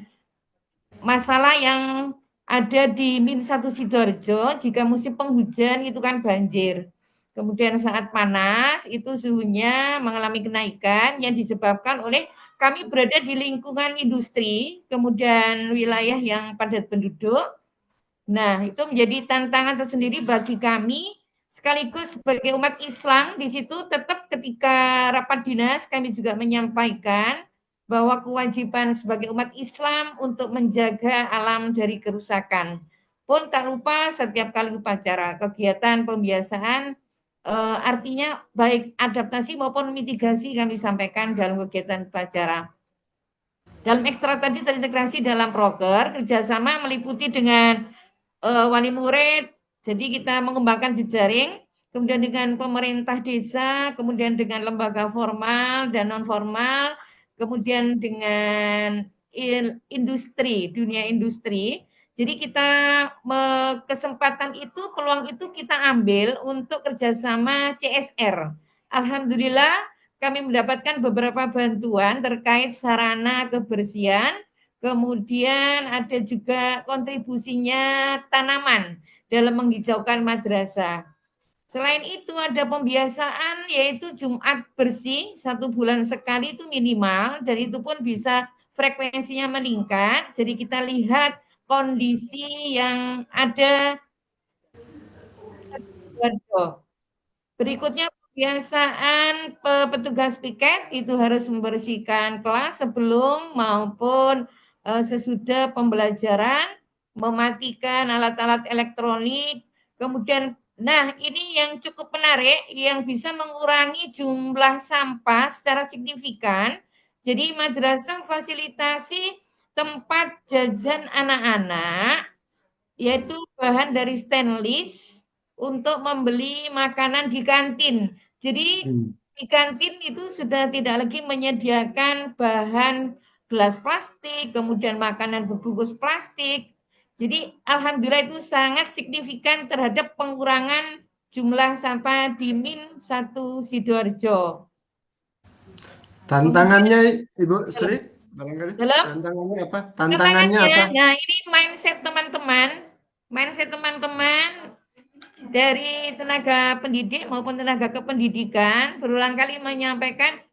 Speaker 4: masalah yang ada di Min 1 Sidoarjo. Jika musim penghujan itu kan banjir. Kemudian saat panas itu suhunya mengalami kenaikan yang disebabkan oleh kami berada di lingkungan industri, kemudian wilayah yang padat penduduk. Nah, itu menjadi tantangan tersendiri bagi kami, sekaligus sebagai umat Islam, di situ tetap ketika rapat dinas kami juga menyampaikan bahwa kewajiban sebagai umat Islam untuk menjaga alam dari kerusakan. Pun tak lupa setiap kali upacara, kegiatan pembiasaan, artinya baik adaptasi maupun mitigasi kami sampaikan dalam kegiatan upacara. Dalam ekstra tadi terintegrasi dalam proker, kerjasama meliputi dengan wali murid, Jadi kita mengembangkan jejaring, kemudian dengan pemerintah desa, kemudian dengan lembaga formal dan non formal, kemudian dengan industri, dunia industri. Jadi kita kesempatan itu, peluang itu kita ambil untuk kerjasama CSR. Alhamdulillah kami mendapatkan beberapa bantuan terkait sarana kebersihan, kemudian ada juga kontribusinya tanaman dalam menghijaukan madrasah. Selain itu ada pembiasaan yaitu Jumat bersih 1 bulan sekali itu minimal, dan itu pun bisa frekuensinya meningkat. Jadi kita lihat kondisi yang ada. Berikutnya pembiasaan petugas piket itu harus membersihkan kelas sebelum maupun sesudah pembelajaran, mematikan alat-alat elektronik. Kemudian, nah ini yang cukup menarik, yang bisa mengurangi jumlah sampah secara signifikan. Jadi madrasah fasilitasi tempat jajan anak-anak, yaitu bahan dari stainless untuk membeli makanan di kantin. Jadi di kantin itu sudah tidak lagi menyediakan bahan gelas plastik, kemudian makanan berbungkus plastik. Jadi alhamdulillah itu sangat signifikan terhadap pengurangan jumlah sampah di Min 1 Sidoarjo.
Speaker 2: Tantangannya Ibu Sri, barangkali
Speaker 4: Dalam
Speaker 2: tantangannya apa? Tantangannya apa?
Speaker 4: nah ini mindset teman-teman dari tenaga pendidik maupun tenaga kependidikan berulang kali menyampaikan,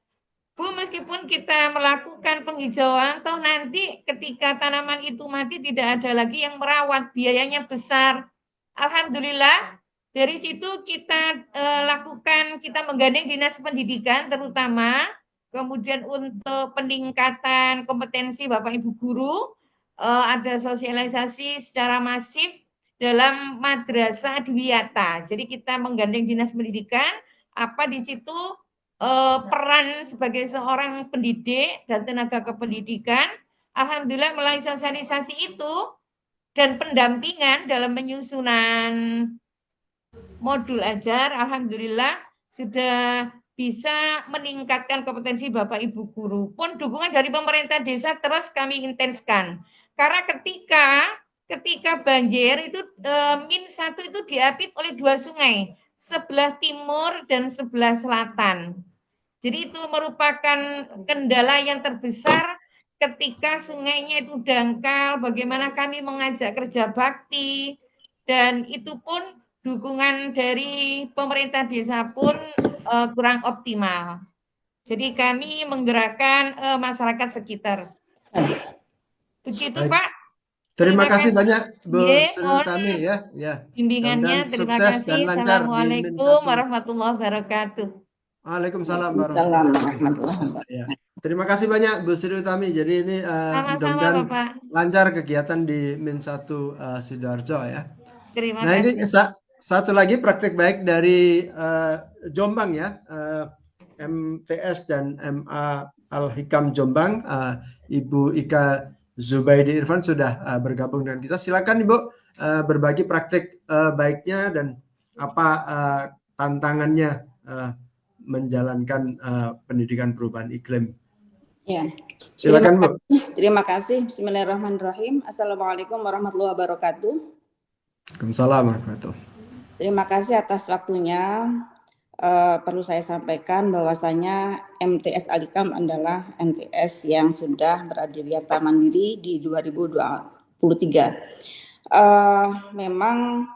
Speaker 4: Bu, meskipun kita melakukan penghijauan, toh nanti ketika tanaman itu mati tidak ada lagi yang merawat, biayanya besar. Alhamdulillah, dari situ kita lakukan, kita menggandeng dinas pendidikan terutama, kemudian untuk peningkatan kompetensi Bapak Ibu guru, ada sosialisasi secara masif dalam madrasah dwiata. Jadi kita menggandeng dinas pendidikan, apa di situ peran sebagai seorang pendidik dan tenaga kependidikan. Alhamdulillah melalui sosialisasi itu dan pendampingan dalam penyusunan modul ajar, alhamdulillah sudah bisa meningkatkan kompetensi Bapak Ibu guru. Pun dukungan dari pemerintah desa terus kami intenskan. Karena ketika banjir itu Min 1 itu diapit oleh 2 sungai, sebelah timur dan sebelah selatan. Jadi itu merupakan kendala yang terbesar ketika sungainya itu dangkal, bagaimana kami mengajak kerja bakti, dan itu pun dukungan dari pemerintah desa pun kurang optimal. Jadi kami menggerakkan masyarakat sekitar. Begitu
Speaker 2: Baik.
Speaker 4: Pak.
Speaker 2: Terima kasih banyak Bu Sri
Speaker 4: mohon
Speaker 2: Utami ya.
Speaker 4: bimbingannya.
Speaker 2: Mudah-mudahan
Speaker 4: Terima
Speaker 2: sukses
Speaker 4: kasih.
Speaker 2: dan lancar di Min
Speaker 4: Assalamualaikum
Speaker 2: 1.
Speaker 4: warahmatullahi wabarakatuh.
Speaker 2: Waalaikumsalam
Speaker 5: Waalaikumsalam
Speaker 2: warahmatullahi
Speaker 5: warahmatullahi
Speaker 2: wabarakatuh.
Speaker 5: wabarakatuh.
Speaker 2: Ya. Terima kasih banyak Bu Sri Utami. Jadi ini
Speaker 4: Sama-sama
Speaker 2: mudah-mudahan
Speaker 4: Bapak.
Speaker 2: lancar kegiatan di Min 1 Sidoarjo ya.
Speaker 4: Terima
Speaker 2: Nah,
Speaker 4: kasih.
Speaker 2: ini satu lagi praktek baik dari Jombang ya. MTS dan MA Al-Hikam Jombang, Ibu Ika Zubaidi Irfan sudah bergabung dengan kita. Silakan Ibu berbagi praktek baiknya dan apa tantangannya menjalankan pendidikan perubahan iklim.
Speaker 5: Ya.
Speaker 2: Silakan Bu.
Speaker 5: Terima kasih. Bismillahirrahmanirrahim. Assalamualaikum warahmatullahi wabarakatuh.
Speaker 2: Waalaikumsalam warahmatullahi wabarakatuh.
Speaker 5: Terima kasih atas waktunya. Perlu saya sampaikan bahwasanya MTS Al-Hikam adalah MTS yang sudah beradiwiyata mandiri di 2023. Memang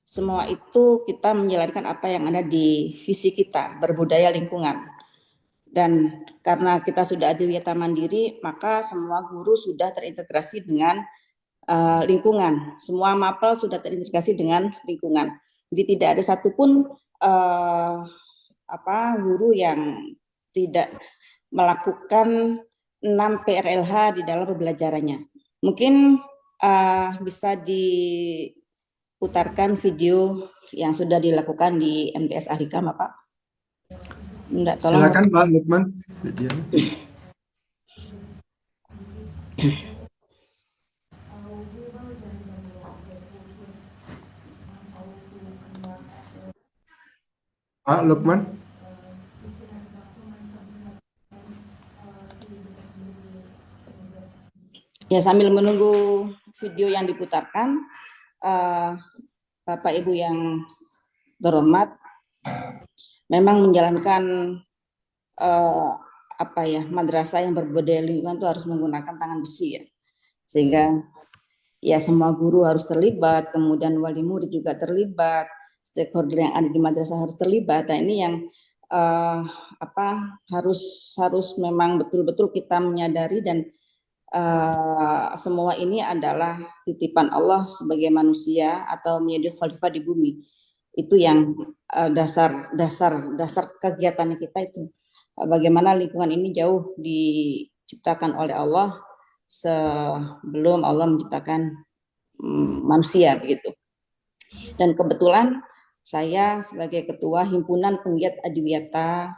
Speaker 5: semua itu kita menjalankan apa yang ada di visi kita, berbudaya lingkungan. Dan karena kita sudah adiwiyata mandiri, maka semua guru sudah terintegrasi dengan lingkungan. Semua mapel sudah terintegrasi dengan lingkungan. Jadi tidak ada satupun guru yang tidak melakukan 6 PRLH di dalam pembelajarannya. Mungkin bisa diputarkan video yang sudah dilakukan di MTS Al-Hikam, Pak.
Speaker 2: Silakan Pak Lukman videonya. Pak Lukman.
Speaker 5: Ya, sambil menunggu video yang diputarkan, Bapak Ibu yang terhormat, memang menjalankan madrasah yang berbudaya lingkungan itu harus menggunakan tangan besi ya, sehingga ya semua guru harus terlibat, kemudian wali murid juga terlibat, stakeholder yang ada di madrasah harus terlibat. Nah, ini yang harus memang betul-betul kita menyadari, dan semua ini adalah titipan Allah sebagai manusia atau menjadi khalifah di bumi. Itu yang dasar kegiatan kita itu. Bagaimana lingkungan ini jauh diciptakan oleh Allah sebelum Allah menciptakan manusia begitu. Dan kebetulan saya sebagai ketua Himpunan Penggiat Adiwiyata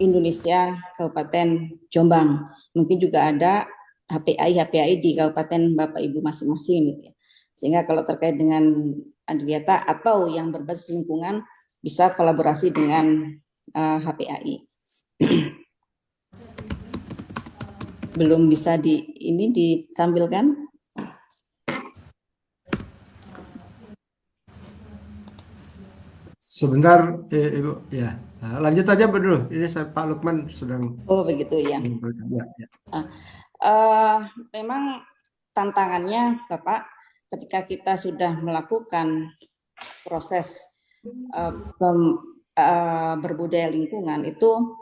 Speaker 5: Indonesia Kabupaten Jombang, mungkin juga ada HPAI di kabupaten Bapak Ibu masing-masing gitu ya. Sehingga kalau terkait dengan adiwiyata atau yang berbasis lingkungan bisa kolaborasi dengan HPAI. Belum bisa ini ditampilkan.
Speaker 2: Sebentar, Ibu. Ya, lanjut aja Bu dulu. Ini Pak Lukman sedang
Speaker 5: Oh begitu ya.
Speaker 2: mengumpulkan. Ya.
Speaker 5: Memang tantangannya Bapak, ketika kita sudah melakukan proses berbudaya lingkungan itu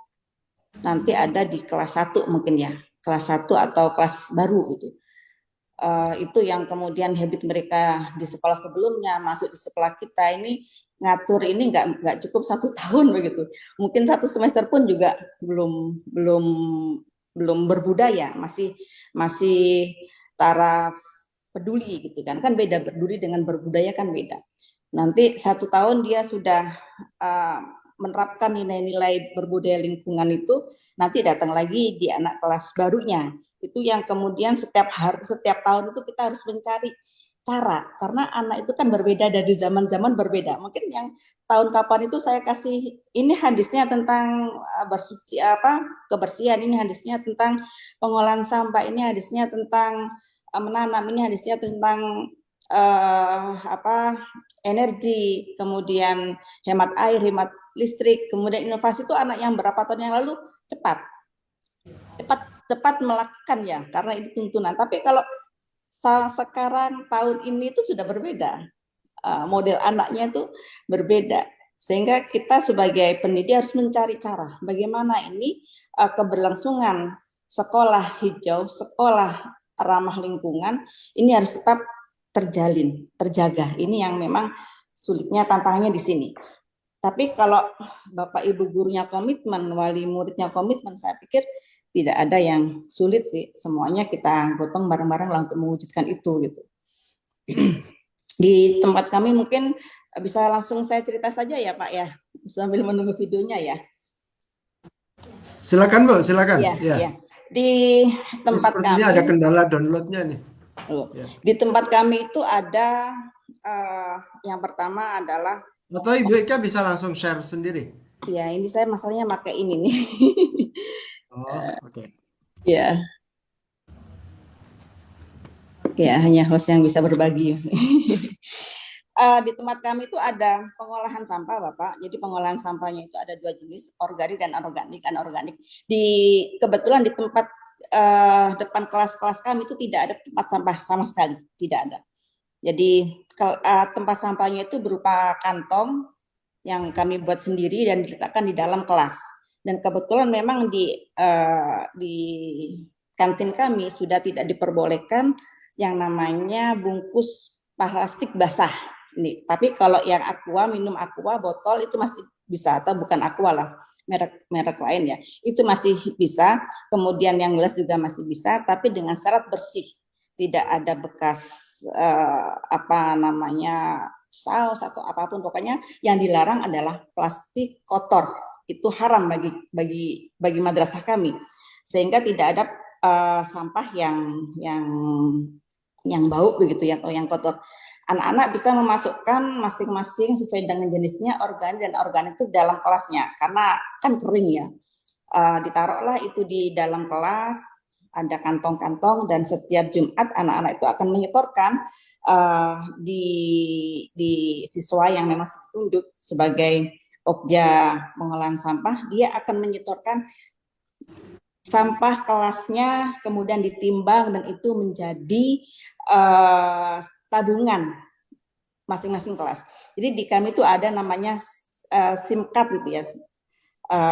Speaker 5: nanti ada di kelas 1 mungkin ya, kelas 1 atau kelas baru itu. Itu yang kemudian habit mereka di sekolah sebelumnya masuk di sekolah kita ini ngatur ini nggak cukup 1 tahun begitu, mungkin 1 semester pun juga belum berbudaya, masih taraf peduli gitu kan beda, peduli dengan berbudaya kan beda. Nanti 1 tahun dia sudah menerapkan nilai-nilai berbudaya lingkungan itu, nanti datang lagi di anak kelas barunya. Itu yang kemudian setiap tahun itu kita harus mencari cara, karena anak itu kan berbeda dari zaman-zaman berbeda. Mungkin yang tahun kapan itu saya kasih ini hadisnya tentang bersuci kebersihan, ini hadisnya tentang pengolahan sampah, ini hadisnya tentang menanam, ini hadisnya tentang energi, kemudian hemat air, hemat listrik, kemudian inovasi. Itu anak yang berapa tahun yang lalu cepat melakukan ya, karena ini tuntunan. Tapi kalau sekarang tahun ini itu sudah berbeda, model anaknya itu berbeda, sehingga kita sebagai pendidik harus mencari cara bagaimana ini keberlangsungan sekolah hijau, sekolah ramah lingkungan ini harus tetap terjaga. Ini yang memang sulitnya, tantangannya di sini. Tapi kalau Bapak Ibu gurunya komitmen, wali muridnya komitmen, saya pikir tidak ada yang sulit sih. Semuanya kita gotong bareng-bareng lah untuk mewujudkan itu gitu. Di tempat kami mungkin bisa langsung saya cerita saja ya Pak ya, sambil menunggu videonya ya.
Speaker 2: Silakan Bu, silakan.
Speaker 5: Ya. Di tempat kami
Speaker 2: ada kendala downloadnya nih.
Speaker 5: Ya. Di tempat kami itu ada yang pertama adalah,
Speaker 2: atau Ibu Ika bisa langsung share sendiri.
Speaker 5: Ya, ini saya masalahnya pakai ini nih.
Speaker 2: Oke.
Speaker 5: Ya. Ya, hanya host yang bisa berbagi. Di tempat kami itu ada pengolahan sampah, Bapak. Jadi pengolahan sampahnya itu ada 2 jenis, organik dan anorganik. Kebetulan di tempat depan kelas-kelas kami itu tidak ada tempat sampah sama sekali, tidak ada. Jadi tempat sampahnya itu berupa kantong yang kami buat sendiri dan diletakkan di dalam kelas. Dan kebetulan memang di kantin kami sudah tidak diperbolehkan yang namanya bungkus plastik basah. Ini. Tapi kalau yang minum aqua botol itu masih bisa, atau bukan aqua lah, merek lain ya, itu masih bisa. Kemudian yang gelas juga masih bisa, tapi dengan syarat bersih, tidak ada bekas saus atau apapun. Pokoknya yang dilarang adalah plastik kotor, itu haram bagi madrasah kami, sehingga tidak ada sampah yang bau begitu ya, atau yang kotor. Anak-anak bisa memasukkan masing-masing sesuai dengan jenisnya organik dan organik itu dalam kelasnya, karena kan kering ya. Ditaruhlah itu di dalam kelas, ada kantong-kantong, dan setiap Jumat anak-anak itu akan menyetorkan di siswa yang memang ditunjuk sebagai Pokja pengolahan sampah, dia akan menyetorkan sampah kelasnya, kemudian ditimbang, dan itu menjadi tabungan masing-masing kelas. Jadi di kami itu ada namanya SIM card gitu ya,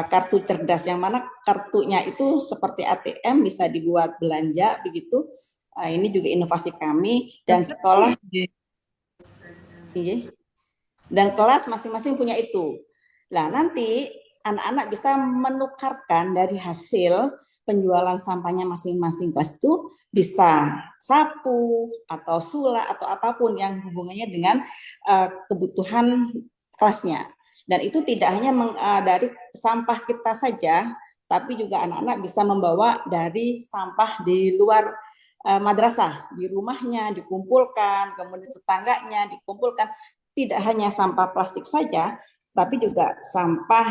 Speaker 5: kartu cerdas, yang mana kartunya itu seperti ATM, bisa dibuat belanja begitu. Ini juga inovasi kami, dan sekolah dan kelas masing-masing punya itu. Nah, nanti anak-anak bisa menukarkan dari hasil penjualan sampahnya masing-masing kelas itu, bisa sapu atau sula atau apapun yang hubungannya dengan kebutuhan kelasnya. Dan itu tidak hanya dari sampah kita saja, tapi juga anak-anak bisa membawa dari sampah di luar madrasah, di rumahnya dikumpulkan, kemudian tetangganya dikumpulkan. Tidak hanya sampah plastik saja, tapi juga sampah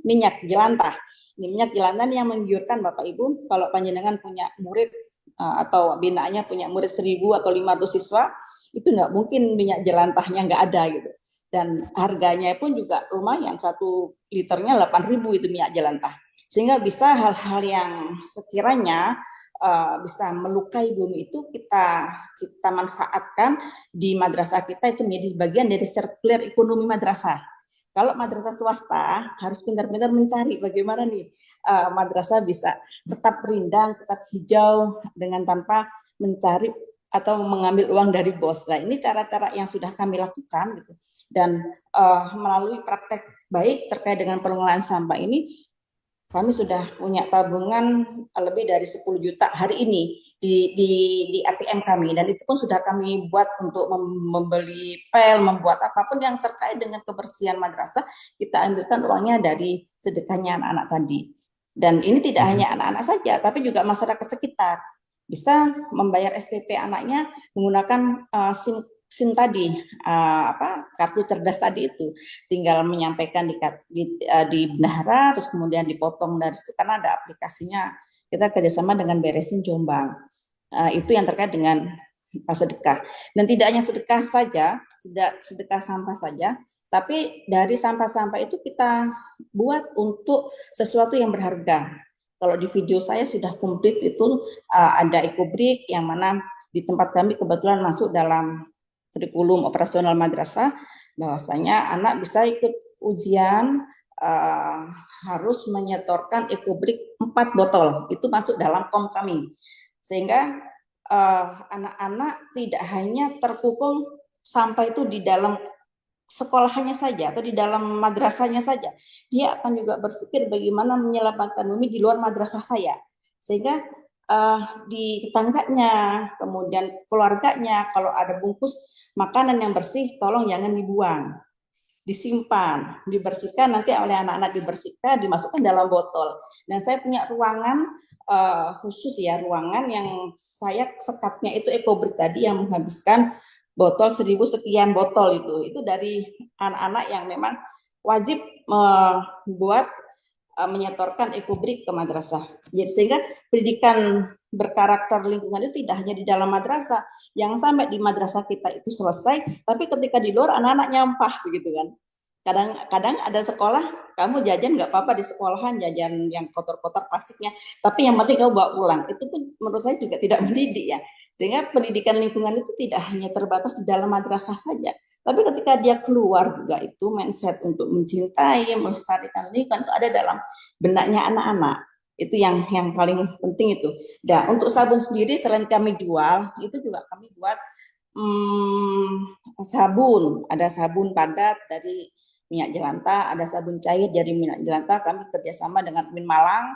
Speaker 5: minyak jelantah. Ini minyak jelantah yang menggiurkan Bapak Ibu. Kalau panjenengan punya murid atau binaannya punya murid 1.000 atau 500 siswa, itu nggak mungkin minyak jelantahnya nggak ada gitu. Dan harganya pun juga lumayan, 1 liternya 8.000 itu minyak jelantah. Sehingga bisa hal-hal yang sekiranya bisa melukai bumi itu kita manfaatkan di madrasah kita, itu menjadi bagian dari sirkular ekonomi madrasah. Kalau madrasah swasta harus pintar-pintar mencari bagaimana nih madrasah bisa tetap rindang, tetap hijau dengan tanpa mencari atau mengambil uang dari bos. Nah, ini cara-cara yang sudah kami lakukan gitu. Dan melalui praktek baik terkait dengan pengelolaan sampah ini, kami sudah punya tabungan lebih dari 10 juta hari ini di ATM kami, dan itu pun sudah kami buat untuk membeli pel, membuat apapun yang terkait dengan kebersihan madrasah, kita ambilkan uangnya dari sedekahnya anak-anak tadi. Dan ini tidak hanya anak-anak saja, tapi juga masyarakat sekitar bisa membayar SPP anaknya menggunakan SIM tadi, kartu cerdas tadi itu, tinggal menyampaikan di bendahara, terus kemudian dipotong dari situ, karena ada aplikasinya. Kita kerjasama dengan Beresin Jombang. Itu yang terkait dengan sedekah. Dan tidak hanya sedekah saja, tidak sedekah sampah saja, tapi dari sampah-sampah itu kita buat untuk sesuatu yang berharga. Kalau di video saya sudah komplit itu, ada EcoBrick yang mana di tempat kami kebetulan masuk dalam kurikulum operasional madrasah, bahwasanya anak bisa ikut ujian harus menyetorkan EcoBrick 4 botol, itu masuk dalam kom kami, sehingga anak-anak tidak hanya terkukung sampah itu di dalam sekolahnya saja atau di dalam madrasahnya saja, dia akan juga berpikir bagaimana menyelamatkan bumi di luar madrasah saya, sehingga di tetangganya, kemudian keluarganya, kalau ada bungkus makanan yang bersih, tolong jangan dibuang, disimpan, dibersihkan, nanti oleh anak-anak dibersihkan, dimasukkan dalam botol. Dan saya punya ruangan khusus ya, ruangan yang saya sekatnya itu EcoBrick tadi yang menghabiskan botol 1.000 sekian botol itu dari anak-anak yang memang wajib membuat menyetorkan EcoBrick ke madrasah. Jadi sehingga pendidikan berkarakter lingkungan itu tidak hanya di dalam madrasah, yang sampai di madrasah kita itu selesai, tapi ketika di luar anak-anak nyampah begitu kan. Kadang ada sekolah, kamu jajan nggak apa-apa di sekolahan, jajan yang kotor-kotor plastiknya, tapi yang penting kamu bawa pulang. Itu pun menurut saya juga tidak mendidik ya. Sehingga pendidikan lingkungan itu tidak hanya terbatas di dalam madrasah saja, tapi ketika dia keluar juga itu mindset untuk mencintai, melestarikan lingkungan itu ada dalam benaknya anak-anak. Itu yang paling penting itu. Dan untuk sabun sendiri selain kami jual, itu juga kami buat sabun. Ada sabun padat dari minyak jelantah, ada sabun cair dari minyak jelantah. Kami kerjasama dengan Min Malang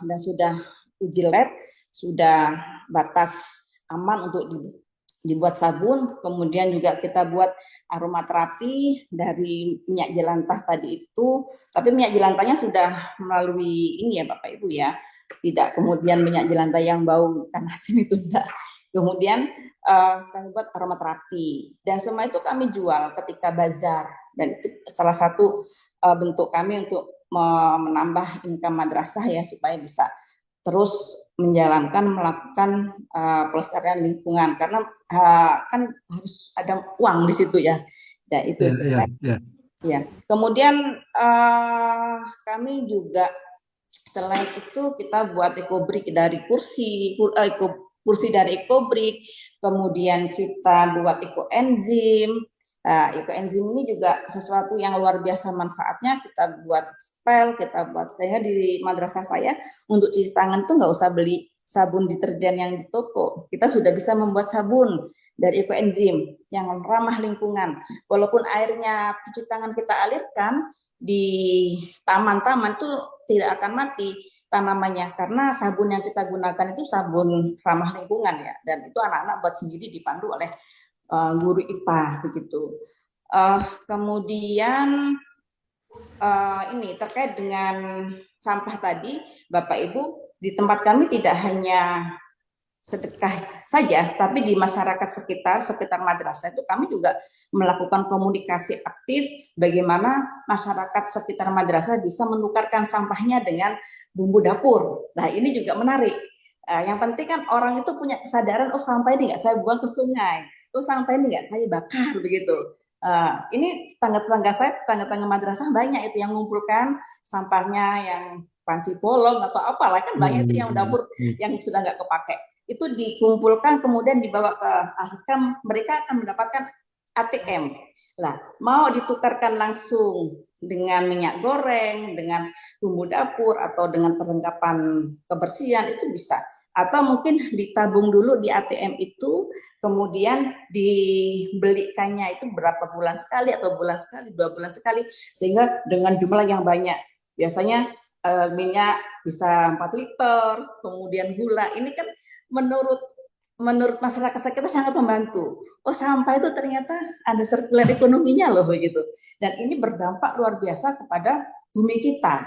Speaker 5: dan sudah uji lab, sudah batas aman untuk dibuat sabun. Kemudian juga kita buat aromaterapi dari minyak jelantah tadi itu, tapi minyak jelantahnya sudah melalui ini ya Bapak Ibu ya, tidak kemudian minyak jelantah yang bau ikan asin itu enggak. Kemudian kami buat aromaterapi, dan semua itu kami jual ketika bazar, dan itu salah satu bentuk kami untuk menambah income madrasah ya, supaya bisa terus melakukan pelestarian lingkungan, karena kan harus ada uang di situ ya. Nah itu ya. Kemudian kami juga selain itu kita buat ekobrik dari kursi dari ekobrik, kemudian kita buat ekoenzim. Nah, ekoenzim ini juga sesuatu yang luar biasa manfaatnya. Kita buat spell, kita buat, saya di madrasah saya untuk cuci tangan tuh nggak usah beli sabun deterjen yang di toko. Kita sudah bisa membuat sabun dari ekoenzim yang ramah lingkungan. Walaupun airnya cuci tangan kita alirkan di taman-taman itu tidak akan mati tanamannya, karena sabun yang kita gunakan itu sabun ramah lingkungan ya, dan itu anak-anak buat sendiri dipandu oleh guru IPA begitu. Kemudian ini terkait dengan sampah tadi, Bapak Ibu, di tempat kami tidak hanya sedekah saja, tapi di masyarakat sekitar madrasah itu kami juga melakukan komunikasi aktif bagaimana masyarakat sekitar madrasah bisa menukarkan sampahnya dengan bumbu dapur. Nah ini juga menarik. Yang penting kan orang itu punya kesadaran, oh sampah ini nggak saya buang ke sungai, oh sampah ini nggak saya bakar begitu. Ini tetangga-tetangga madrasah banyak itu yang mengumpulkan sampahnya yang panci bolong atau apalah, kan banyak itu yang dapur yang sudah nggak kepake. Itu dikumpulkan kemudian dibawa ke akhirnya mereka akan mendapatkan ATM. Lah, mau ditukarkan langsung dengan minyak goreng, dengan bumbu dapur atau dengan perlengkapan kebersihan itu bisa. Atau mungkin ditabung dulu di ATM itu, kemudian dibelikannya itu berapa bulan sekali atau bulan sekali, 2 bulan sekali, sehingga dengan jumlah yang banyak. Biasanya minyak bisa 4 liter, kemudian gula. Ini kan menurut masyarakat sekitar sangat membantu. Oh sampah itu ternyata ada sirkular ekonominya loh begitu. Dan ini berdampak luar biasa kepada bumi kita.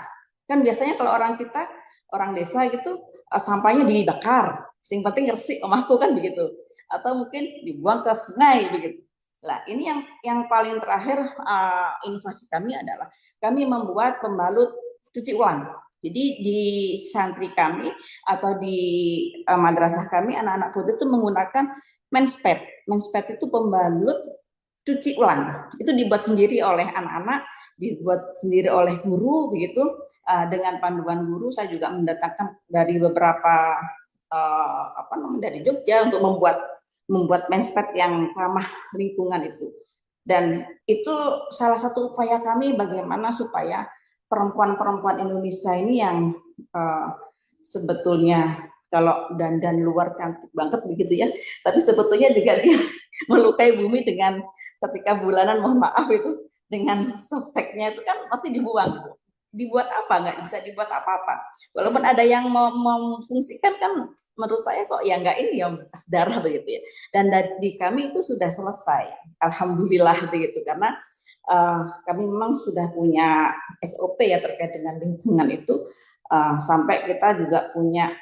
Speaker 5: Kan biasanya kalau orang desa gitu sampahnya dibakar, yang penting resik omahku kan begitu. Atau mungkin dibuang ke sungai begitu. Nah ini yang paling terakhir inovasi kami adalah kami membuat pembalut cuci ulang. Jadi di santri kami atau di madrasah kami anak-anak putri itu menggunakan menspet. Menspet itu pembalut cuci ulang. Itu dibuat sendiri oleh anak-anak, dibuat sendiri oleh guru begitu. Dengan panduan guru saya juga mendatangkan dari beberapa dari Jogja untuk membuat menspet yang ramah lingkungan itu. Dan itu salah satu upaya kami bagaimana supaya perempuan-perempuan Indonesia ini yang sebetulnya kalau dandan luar cantik banget begitu ya, tapi sebetulnya juga dia melukai bumi dengan ketika bulanan, mohon maaf itu, dengan softteknya itu kan pasti dibuang gitu. Dibuat apa? Nggak bisa dibuat apa-apa. Walaupun ada yang mau memfungsikan kan menurut saya kok ya nggak ini ya bekas darah begitu ya. Dan di kami itu sudah selesai, alhamdulillah begitu, karena kami memang sudah punya SOP ya terkait dengan lingkungan itu, sampai kita juga punya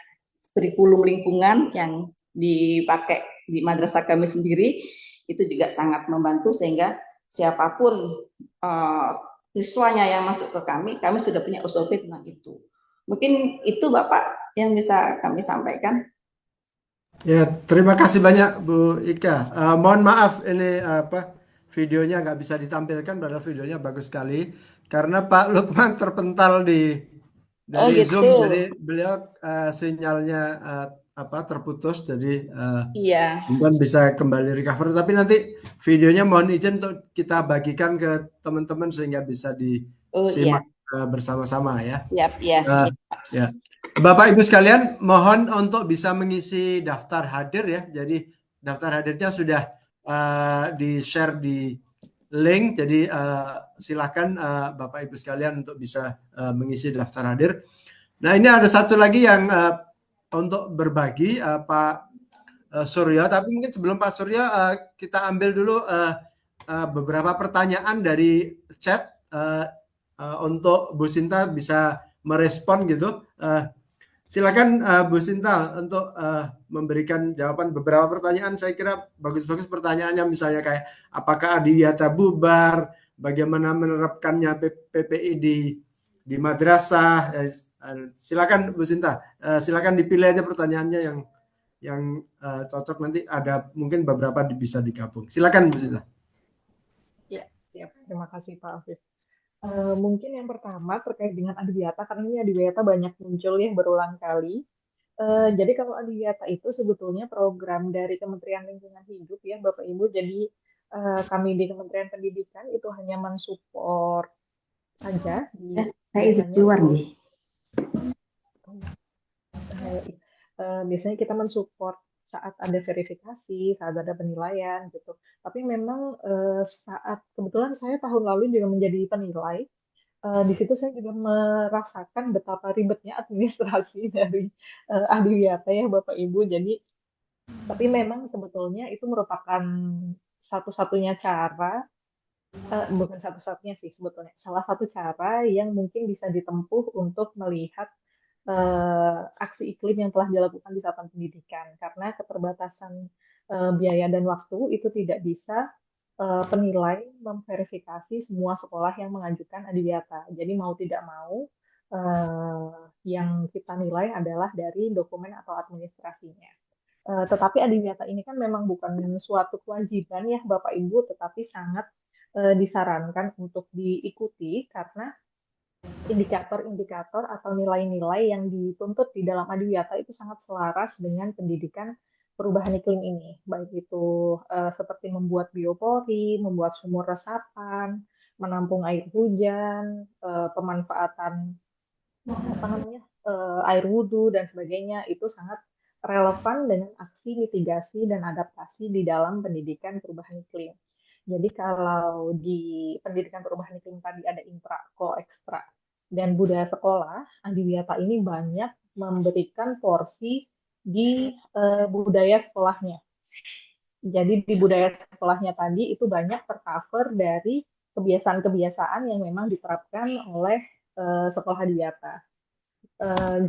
Speaker 5: kurikulum lingkungan yang dipakai di madrasah kami sendiri, itu juga sangat membantu sehingga siapapun siswanya yang masuk ke kami sudah punya SOP tentang itu. Mungkin itu Bapak yang bisa kami sampaikan.
Speaker 2: Ya, terima kasih banyak Bu Ika. Mohon maaf ini videonya nggak bisa ditampilkan, padahal videonya bagus sekali karena Pak Lukman terpental dari
Speaker 5: gitu.
Speaker 2: Zoom, jadi beliau sinyalnya terputus, jadi
Speaker 5: Iya.
Speaker 2: mungkin bisa kembali recover. Tapi nanti videonya mohon izin untuk kita bagikan ke teman-teman sehingga bisa disimak bersama-sama ya.
Speaker 5: Ya.
Speaker 2: Bapak Ibu sekalian, mohon untuk bisa mengisi daftar hadir ya. Jadi daftar hadirnya sudah di-share di link, jadi silakan Bapak Ibu sekalian untuk bisa mengisi daftar hadir. Nah ini ada satu lagi yang untuk berbagi Pak Suryo, tapi mungkin sebelum Pak Suryo kita ambil dulu beberapa pertanyaan dari chat untuk Bu Sinta bisa merespon gitu. Silakan Bu Sinta untuk memberikan jawaban beberapa pertanyaan. Saya kira bagus-bagus pertanyaannya, misalnya kayak apakah adiwiyata bubar, bagaimana menerapkannya PPI di madrasah. Silakan Bu Sinta, silakan dipilih aja pertanyaannya yang cocok, nanti ada mungkin beberapa bisa digabung. Silakan Bu Sinta.
Speaker 3: Ya, siap. Terima kasih Pak Afif. Mungkin yang pertama terkait dengan adiwiyata, karena ini adiwiyata banyak muncul ya berulang kali. Jadi kalau adiwiyata itu sebetulnya program dari Kementerian Lingkungan Hidup ya Bapak Ibu. Jadi kami di Kementerian Pendidikan itu hanya mensupport saja
Speaker 5: Saya izin
Speaker 3: biasanya
Speaker 5: keluar
Speaker 3: untuk
Speaker 5: nih.
Speaker 3: biasanya kita mensupport saat ada verifikasi, saat ada penilaian gitu. Tapi memang saat kebetulan saya tahun lalu juga menjadi penilai, di situ saya juga merasakan betapa ribetnya administrasi dari Adiwiyata ya Bapak Ibu. Jadi, tapi memang sebetulnya itu merupakan satu-satunya cara, bukan satu-satunya sih sebetulnya, salah satu cara yang mungkin bisa ditempuh untuk melihat aksi iklim yang telah dilakukan di satuan pendidikan. Karena keterbatasan biaya dan waktu itu tidak bisa penilai memverifikasi semua sekolah yang mengajukan adiwiyata. Jadi mau tidak mau yang kita nilai adalah dari dokumen atau administrasinya. Tetapi adiwiyata ini kan memang bukan suatu kewajiban ya Bapak Ibu, tetapi sangat disarankan untuk diikuti karena indikator-indikator atau nilai-nilai yang dituntut di dalam adiwiyata itu sangat selaras dengan pendidikan perubahan iklim ini, baik itu seperti membuat biopori, membuat sumur resapan, menampung air hujan, pemanfaatan apa namanya air wudhu dan sebagainya itu sangat relevan dengan aksi mitigasi dan adaptasi di dalam pendidikan perubahan iklim. Jadi kalau di pendidikan perubahan iklim tadi ada intra, ko, ekstra, dan budaya sekolah, adiwiyata ini banyak memberikan porsi di budaya sekolahnya. Jadi di budaya sekolahnya tadi itu banyak tercover dari kebiasaan-kebiasaan yang memang diterapkan oleh sekolah adiwiyata.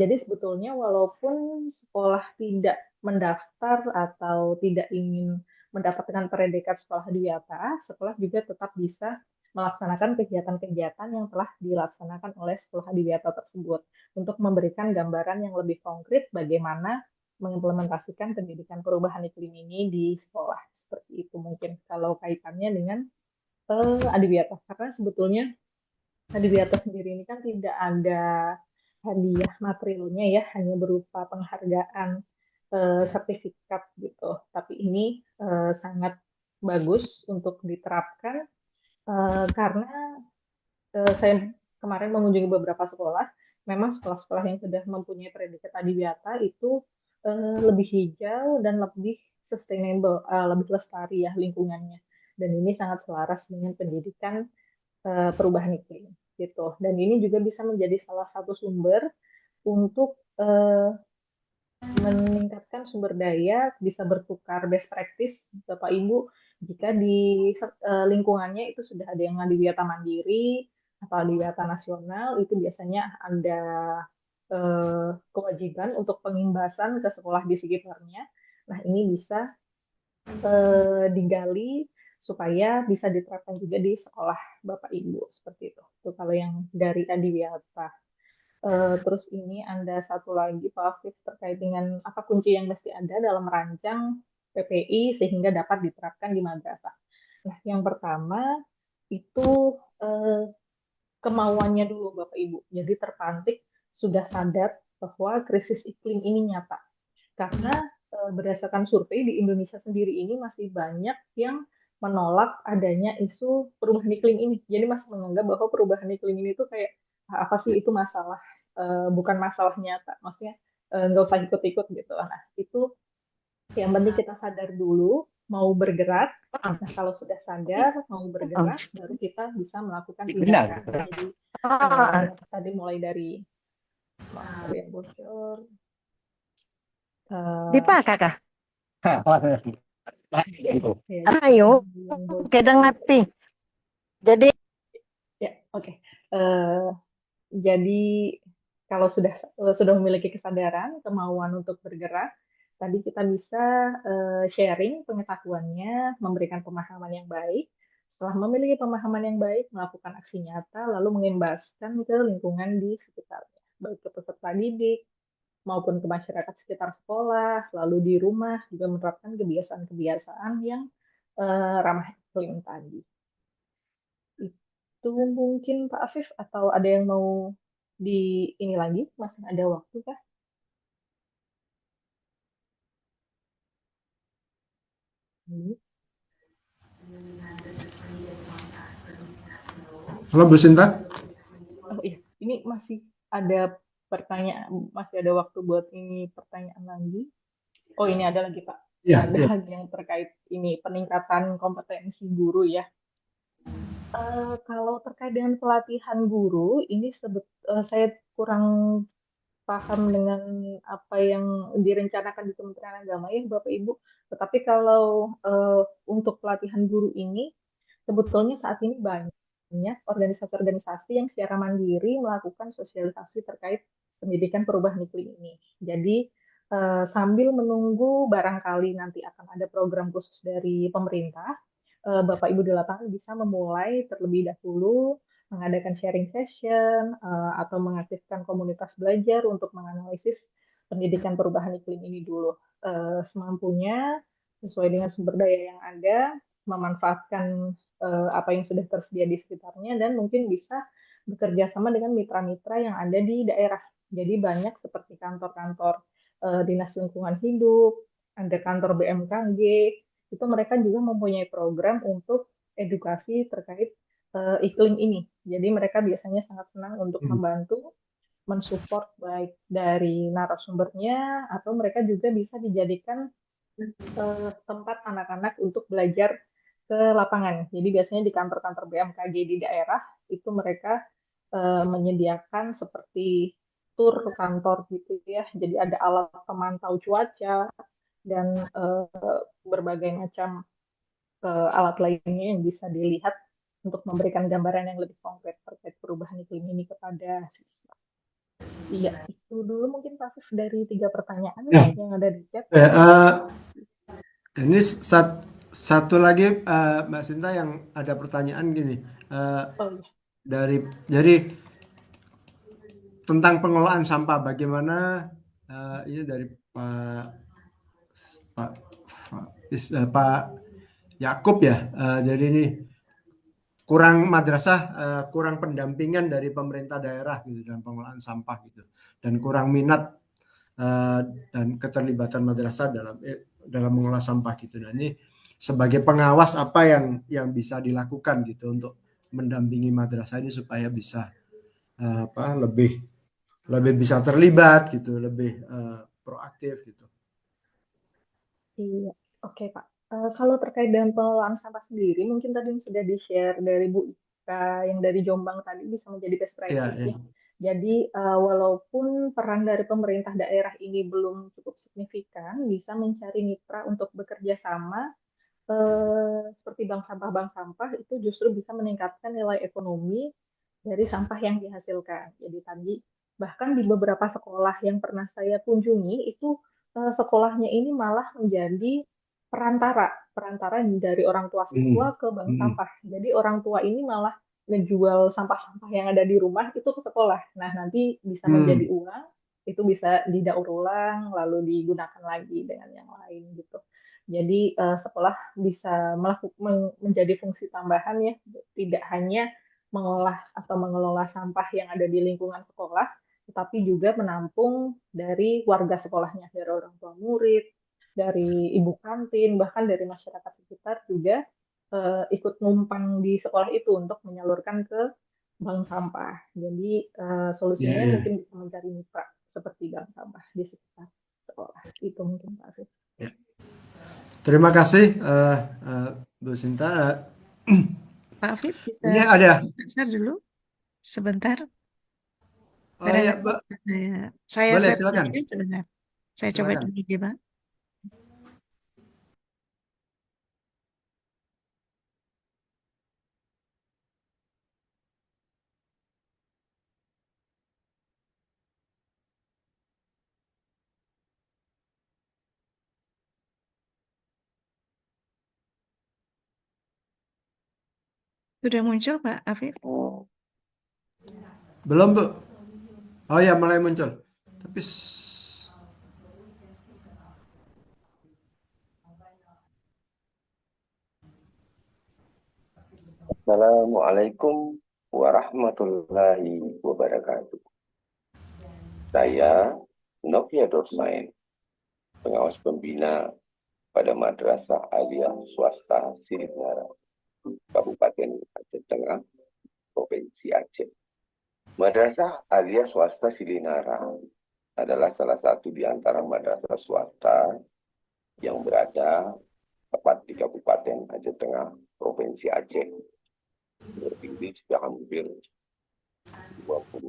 Speaker 3: Jadi sebetulnya walaupun sekolah tidak mendaftar atau tidak ingin mendapatkan predikat sekolah adiwiyata, sekolah juga tetap bisa melaksanakan kegiatan-kegiatan yang telah dilaksanakan oleh sekolah adiwiyata tersebut untuk memberikan gambaran yang lebih konkret bagaimana mengimplementasikan pendidikan perubahan iklim ini di sekolah. Seperti itu mungkin kalau kaitannya dengan adiwiyata. Karena sebetulnya adiwiyata sendiri ini kan tidak ada hadiah materialnya ya, hanya berupa penghargaan sertifikat gitu. Tapi ini sangat bagus untuk diterapkan karena saya kemarin mengunjungi beberapa sekolah, memang sekolah-sekolah yang sudah mempunyai predikat adiwiyata itu lebih hijau dan lebih sustainable, lebih lestari ya lingkungannya. Dan ini sangat selaras dengan pendidikan perubahan iklim gitu. Dan ini juga bisa menjadi salah satu sumber untuk meningkatkan sumber daya, bisa bertukar best practice Bapak Ibu jika di lingkungannya itu sudah ada yang adiwiyata mandiri atau adiwiyata nasional, itu biasanya ada kewajiban untuk pengimbasan ke sekolah di sekitarnya. Nah, ini bisa digali supaya bisa diterapkan juga di sekolah Bapak Ibu seperti itu. Itu kalau yang dari adiwiyata. Terus ini ada satu lagi Pak Afif terkait dengan apa kunci yang mesti ada dalam merancang PPI sehingga dapat diterapkan di madrasah. Nah, yang pertama itu kemauannya dulu Bapak Ibu. Jadi terpantik sudah sadar bahwa krisis iklim ini nyata. Karena berdasarkan survei di Indonesia sendiri ini masih banyak yang menolak adanya isu perubahan iklim ini. Jadi masih menganggap bahwa perubahan iklim ini tuh kayak apa sih itu masalah, bukan masalah nyata. Maksudnya nggak usah ikut-ikut gitu. Nah itu yang penting kita sadar dulu mau bergerak. Nah kalau sudah sadar mau bergerak, baru kita bisa melakukan tindakan. Jadi tadi mulai dari maaf ada yang bocor.
Speaker 6: Dipakai kah?
Speaker 3: Ya,
Speaker 6: Ayo,
Speaker 3: yang bocor.
Speaker 6: kita ngerti. Jadi
Speaker 3: Ya, oke. Jadi kalau sudah memiliki kesadaran, kemauan untuk bergerak, tadi kita bisa sharing pengetahuannya, memberikan pemahaman yang baik. Setelah memiliki pemahaman yang baik, melakukan aksi nyata, lalu mengimbaskan ke lingkungan di sekitarnya, baik ke peserta didik maupun ke masyarakat sekitar sekolah, lalu di rumah juga menerapkan kebiasaan-kebiasaan yang ramah iklim tadi. Itu mungkin Pak Afif, atau ada yang mau di ini lagi? Masih ada waktu kah? Hmm.
Speaker 2: Halo Bu Sinta.
Speaker 3: Oh iya, ini masih ada pertanyaan, masih ada waktu buat ini pertanyaan lagi. Oh ini ada lagi Pak,
Speaker 2: Iya,
Speaker 3: ada
Speaker 2: iya.
Speaker 3: lagi yang terkait ini peningkatan kompetensi guru ya. Kalau terkait dengan pelatihan guru, ini saya kurang paham dengan apa yang direncanakan di Kementerian Agama ya Bapak Ibu. Tetapi kalau untuk pelatihan guru ini, sebetulnya saat ini banyak organisasi-organisasi yang secara mandiri melakukan sosialisasi terkait pendidikan perubahan iklim ini. Jadi sambil menunggu barangkali nanti akan ada program khusus dari pemerintah, Bapak Ibu di lapangan bisa memulai terlebih dahulu mengadakan sharing session atau mengaktifkan komunitas belajar untuk menganalisis pendidikan perubahan iklim ini dulu. Semampunya sesuai dengan sumber daya yang ada, memanfaatkan apa yang sudah tersedia di sekitarnya dan mungkin bisa bekerja sama dengan mitra-mitra yang ada di daerah. Jadi banyak seperti kantor-kantor Dinas Lingkungan Hidup, ada kantor BMKG, itu mereka juga mempunyai program untuk edukasi terkait iklim ini. Jadi mereka biasanya sangat senang untuk
Speaker 2: Hmm.
Speaker 3: membantu, mensupport baik dari narasumbernya atau mereka juga bisa dijadikan tempat anak-anak untuk belajar ke lapangan. Jadi biasanya di kantor-kantor BMKG di daerah itu mereka menyediakan seperti tur kantor gitu ya. Jadi ada alat pemantau cuaca dan berbagai macam alat lainnya yang bisa dilihat untuk memberikan gambaran yang lebih konkret terkait perubahan iklim ini kepada siswa. Iya, itu dulu mungkin Pak Afif dari 3 pertanyaan
Speaker 2: Ya,
Speaker 3: yang ada di chat.
Speaker 2: ini satu lagi Mbak Sinta yang ada pertanyaan gini. Eh,
Speaker 3: Oh iya,
Speaker 2: dari tentang pengelolaan sampah bagaimana ini dari Pak Pak Pak Yakub ya. Jadi ini kurang madrasah, kurang pendampingan dari pemerintah daerah gitu dalam pengelolaan sampah gitu, dan kurang minat eh, dan keterlibatan madrasah dalam mengolah sampah gitu. Dan ini sebagai pengawas apa yang bisa dilakukan gitu untuk mendampingi madrasah ini supaya bisa lebih lebih bisa terlibat gitu, lebih proaktif gitu.
Speaker 3: iya. Oke Pak. Kalau terkait dengan pengelolaan sampah sendiri, mungkin tadi sudah di-share dari Bu Ika yang dari Jombang tadi bisa menjadi best
Speaker 2: Ya,
Speaker 3: practice
Speaker 2: ya.
Speaker 3: ya. Jadi walaupun peran dari pemerintah daerah ini belum cukup signifikan, bisa mencari mitra untuk bekerja sama seperti bank sampah itu justru bisa meningkatkan nilai ekonomi dari sampah yang dihasilkan. Jadi tadi bahkan di beberapa sekolah yang pernah saya kunjungi itu sekolahnya ini malah menjadi perantara dari orang tua siswa
Speaker 2: Hmm.
Speaker 3: ke bank
Speaker 2: Hmm.
Speaker 3: sampah. Jadi orang tua ini malah ngejual sampah-sampah yang ada di rumah itu ke sekolah. Nah, nanti bisa menjadi
Speaker 2: Hmm.
Speaker 3: uang, itu bisa didaur ulang lalu digunakan lagi dengan yang lain gitu. Jadi sekolah bisa menjadi fungsi tambahan ya, tidak hanya mengolah atau mengelola sampah yang ada di lingkungan sekolah, tetapi juga menampung dari warga sekolahnya, dari orang tua murid, dari ibu kantin, bahkan dari masyarakat sekitar juga ikut numpang di sekolah itu untuk menyalurkan ke bank sampah. Jadi
Speaker 2: Ya,
Speaker 3: solusinya
Speaker 2: ya,
Speaker 3: mungkin bisa mencari mitra seperti bank sampah di sekitar sekolah. Itu mungkin Pak Arif.
Speaker 2: ya. Terima kasih Bu Sinta.
Speaker 6: Pak Afif bisa
Speaker 2: Ini ada.
Speaker 6: share dulu sebentar.
Speaker 2: Oh ya,
Speaker 6: Barangkali
Speaker 2: Mbak.
Speaker 6: saya
Speaker 2: Boleh
Speaker 6: share
Speaker 2: silakan.
Speaker 6: dulu sebentar. Saya coba
Speaker 2: Silakan.
Speaker 6: dulu ya, Pak. Sudah muncul Pak Afif?
Speaker 2: Belum, Bu. Oh ya, mulai muncul. Tapi
Speaker 7: Assalamualaikum warahmatullahi wabarakatuh. Saya Novia Dorsain, pengawas pembina pada Madrasah Aliyah Swasta Silinara, Kabupaten Aceh Tengah, Provinsi Aceh. Madrasah Aliyah Swasta Silinara adalah salah satu di antara madrasah swasta yang berada tepat di Kabupaten Aceh Tengah, Provinsi Aceh. Berdiri sudah hampir 20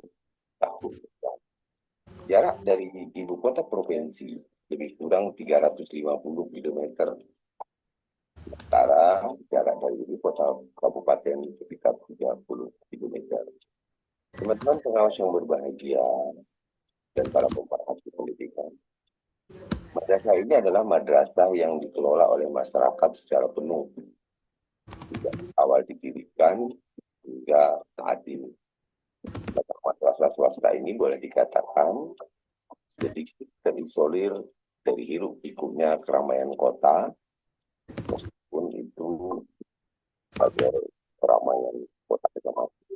Speaker 7: tahun. Jarak dari ibu kota provinsi lebih kurang 350 km. Sementara jarak dari ibu kota kabupaten sekitar 30 km. Teman-teman pengawas yang berbahagia dan para pemerhati pendidikan. Madrasah ini adalah madrasah yang dikelola oleh masyarakat secara penuh. Sejak awal didirikan hingga saat ini. Madrasah swasta ini boleh dikatakan sedikit terisolir dari hiruk pikuknya keramaian kota, meskipun itu sebagai keramaian kota kecamatan.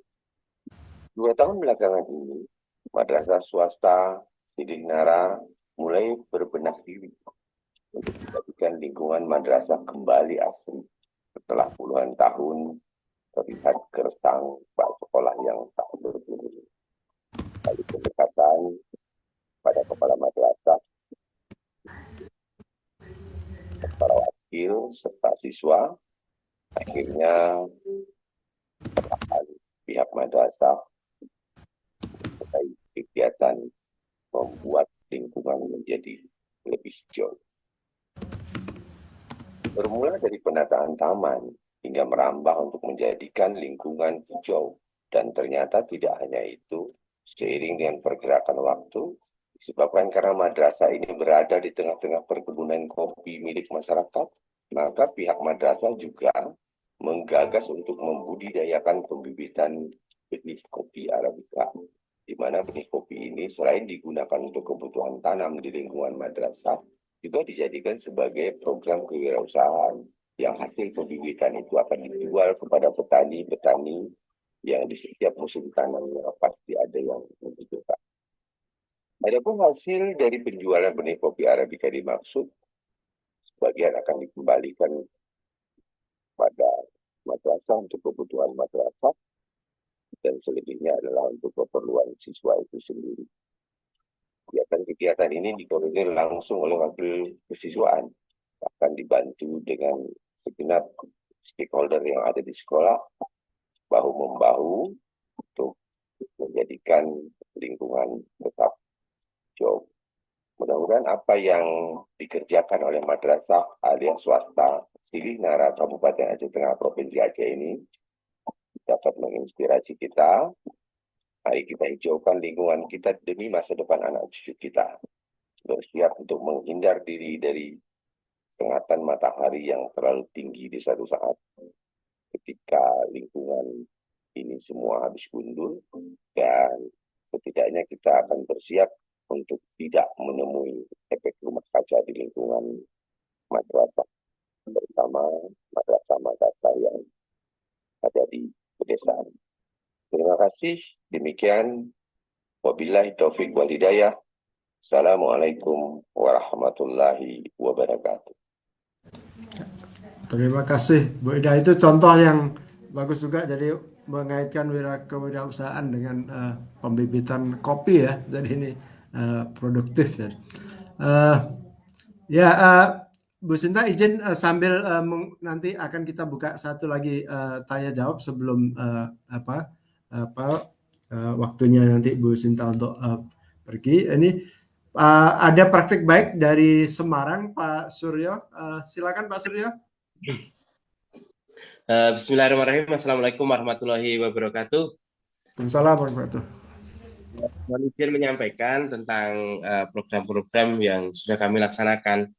Speaker 7: 2 tahun belakangan ini, madrasah swasta Silinara mulai berbenah diri untuk menjadikan lingkungan madrasah kembali asri setelah puluhan tahun terlihat gersang bak sekolah yang tak berguna. Lalu pendekatan pada kepala madrasah, para wakil serta siswa, akhirnya pihak madrasah mulai kegiatan membuat lingkungan menjadi lebih hijau. Bermula dari penataan taman hingga merambah untuk menjadikan lingkungan hijau. Dan ternyata tidak hanya itu, seiring dengan pergerakan waktu, disebabkan karena madrasah ini berada di tengah-tengah perkebunan kopi milik masyarakat, maka pihak madrasah juga menggagas untuk membudidayakan pembibitan benih kopi Arabica, di mana benih kopi ini selain digunakan untuk kebutuhan tanam di lingkungan madrasah, juga dijadikan sebagai program kewirausahaan yang hasil pembibitan itu akan dijual kepada petani-petani yang di setiap musim tanamnya pasti ada yang membutuhkan. Adapun hasil dari penjualan benih kopi Arabica dimaksud, sebagian akan dikembalikan pada madrasah untuk kebutuhan madrasah, dan selebihnya adalah untuk keperluan siswa itu sendiri. Kegiatan ini dikoordinir langsung oleh wakil kesiswaan, akan dibantu dengan segenap stakeholder yang ada di sekolah, bahu-membahu untuk menjadikan lingkungan tetap hijau. Mudah-mudahan apa yang dikerjakan oleh Madrasah Aliyah Swasta Silinara Kabupaten Aceh Tengah Provinsi Aceh ini dapat menginspirasi kita. Mari kita hijaukan lingkungan kita demi masa depan anak cucu kita. Bersiap untuk menghindar diri dari sengatan matahari yang terlalu tinggi di suatu saat. Ketika lingkungan ini semua habis gundul, dan setidaknya kita akan bersiap untuk tidak menemui efek rumah kaca di lingkungan madrasah, terutama madrasah-madrasah yang ada di pedesaan. Terima kasih. Demikian. Wabillahi taufiq wal hidayah. Assalamualaikum warahmatullahi wabarakatuh.
Speaker 2: terima kasih Bu Ida, itu contoh yang bagus juga, jadi mengaitkan kewirausahaan dengan pembibitan kopi ya, jadi ini produktif ya. Bu Sinta izin sambil nanti akan kita buka satu lagi tanya jawab sebelum waktunya nanti Bu Sinta untuk pergi. Ini ada praktik baik dari Semarang, Pak Suryo. Silakan Pak Suryo.
Speaker 8: Bismillahirrahmanirrahim. Assalamualaikum warahmatullahi wabarakatuh.
Speaker 2: Waalaikumsalam warahmatullahi wabarakatuh.
Speaker 8: Mohon izin menyampaikan tentang program-program yang sudah kami laksanakan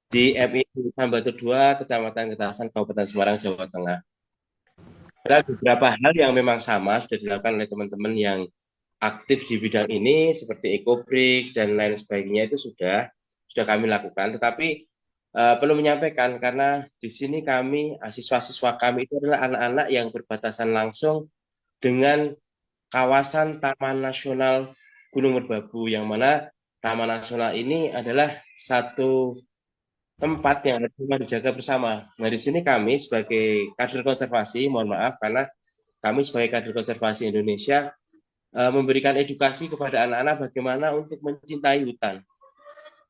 Speaker 8: di MI Batu 2, Kecamatan Ketasan, Kabupaten Semarang, Jawa Tengah. Ada beberapa hal yang memang sama sudah dilakukan oleh teman-teman yang aktif di bidang ini seperti EcoBrick dan lain sebagainya itu sudah kami lakukan. Tetapi perlu menyampaikan karena di sini kami siswa-siswa kami itu adalah anak-anak yang berbatasan langsung dengan kawasan Taman Nasional Gunung Merbabu, yang mana Taman Nasional ini adalah satu tempat yang harus dijaga bersama. Nah, di sini kami sebagai kader konservasi, mohon maaf karena kami sebagai kader konservasi Indonesia memberikan edukasi kepada anak-anak bagaimana untuk mencintai hutan,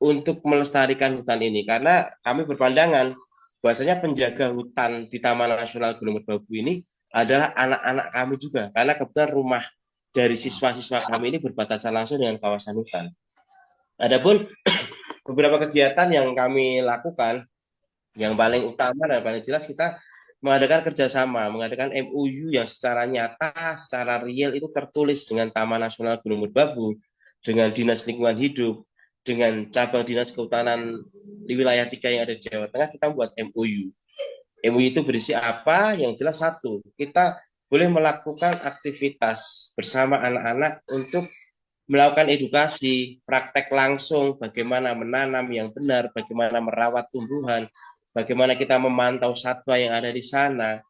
Speaker 8: untuk melestarikan hutan ini. Karena kami berpandangan bahwasanya penjaga hutan di Taman Nasional Gunung Merbabu ini adalah anak-anak kami juga, karena kebetulan rumah dari siswa-siswa kami ini berbatasan langsung dengan kawasan hutan. Adapun beberapa kegiatan yang kami lakukan, yang paling utama dan paling jelas kita mengadakan kerjasama, mengadakan MOU yang secara nyata, secara real itu tertulis dengan Taman Nasional Gunung Merbabu, dengan Dinas Lingkungan Hidup, dengan cabang Dinas Kehutanan di wilayah 3 yang ada di Jawa Tengah, kita membuat MOU. MOU itu berisi apa? Yang jelas satu, kita boleh melakukan aktivitas bersama anak-anak untuk melakukan edukasi, praktek langsung, bagaimana menanam yang benar, bagaimana merawat tumbuhan, bagaimana kita memantau satwa yang ada di sana,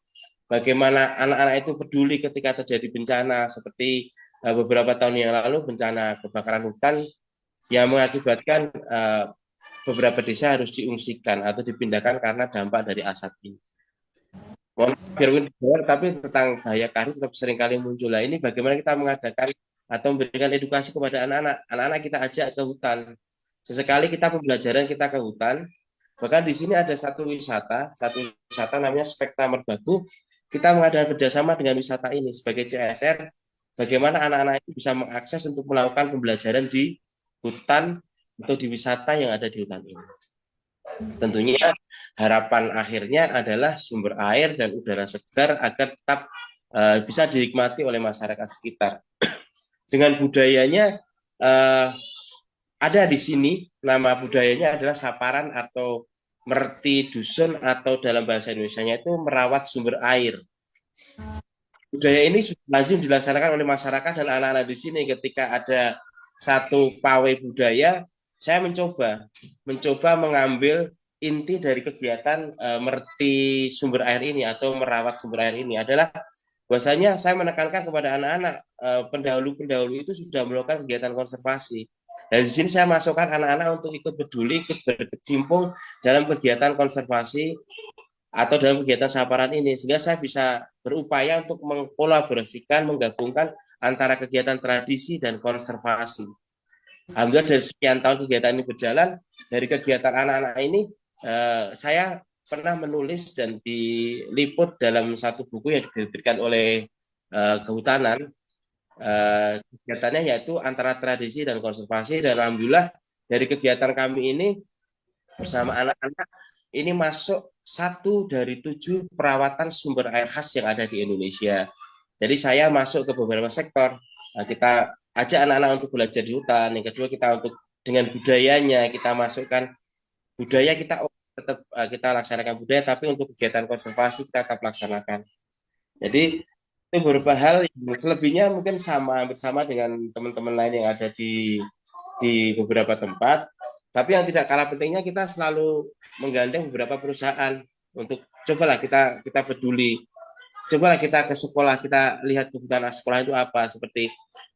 Speaker 8: bagaimana anak-anak itu peduli ketika terjadi bencana, seperti beberapa tahun yang lalu bencana kebakaran hutan yang mengakibatkan beberapa desa harus diungsikan atau dipindahkan karena dampak dari asap ini. Tapi tentang bahaya karhut tetap seringkali muncul. Lah ini bagaimana kita mengadakan atau memberikan edukasi kepada anak-anak. Anak-anak kita ajak ke hutan. Sesekali kita pembelajaran kita ke hutan. Bahkan di sini ada satu wisata namanya Spekta Merbabu. Kita mengadakan kerjasama dengan wisata ini sebagai CSR. Bagaimana anak-anak itu bisa mengakses untuk melakukan pembelajaran di hutan atau di wisata yang ada di hutan ini. Tentunya harapan akhirnya adalah sumber air dan udara segar agar tetap bisa dinikmati oleh masyarakat sekitar. Dengan budayanya ada di sini, nama budayanya adalah saparan atau merti dusun, atau dalam bahasa Indonesianya itu merawat sumber air. Budaya ini sudah lazim dilaksanakan oleh masyarakat dan anak-anak di sini. Ketika ada satu pawai budaya, saya mencoba mengambil inti dari kegiatan merti sumber air ini atau merawat sumber air ini adalah bahwasanya saya menekankan kepada anak-anak, pendahulu-pendahulu itu sudah melakukan kegiatan konservasi. Dan di sini saya masukkan anak-anak untuk ikut peduli, ikut berkecimpung dalam kegiatan konservasi atau dalam kegiatan saparan ini, sehingga saya bisa berupaya untuk mengkolaborasikan, menggabungkan antara kegiatan tradisi dan konservasi. Alhamdulillah dari sekian tahun kegiatan ini berjalan, dari kegiatan anak-anak ini saya pernah menulis dan diliput dalam satu buku yang diterbitkan oleh Kehutanan. Kegiatannya yaitu antara tradisi dan konservasi, dan alhamdulillah dari kegiatan kami ini bersama anak-anak ini masuk 1 dari 7 perawatan sumber air khas yang ada di Indonesia. Jadi saya masuk ke beberapa sektor. Kita ajak anak-anak untuk belajar di hutan. Yang kedua, kita untuk dengan budayanya kita masukkan budaya, kita tetap kita laksanakan budaya, tapi untuk kegiatan konservasi kita tetap laksanakan. Jadi itu beberapa hal yang selebihnya mungkin bersama dengan teman-teman lain yang ada di beberapa tempat. Tapi yang tidak kalah pentingnya, kita selalu menggandeng beberapa perusahaan untuk cobalah kita peduli, cobalah kita ke sekolah, kita lihat kebutuhan sekolah itu apa. Seperti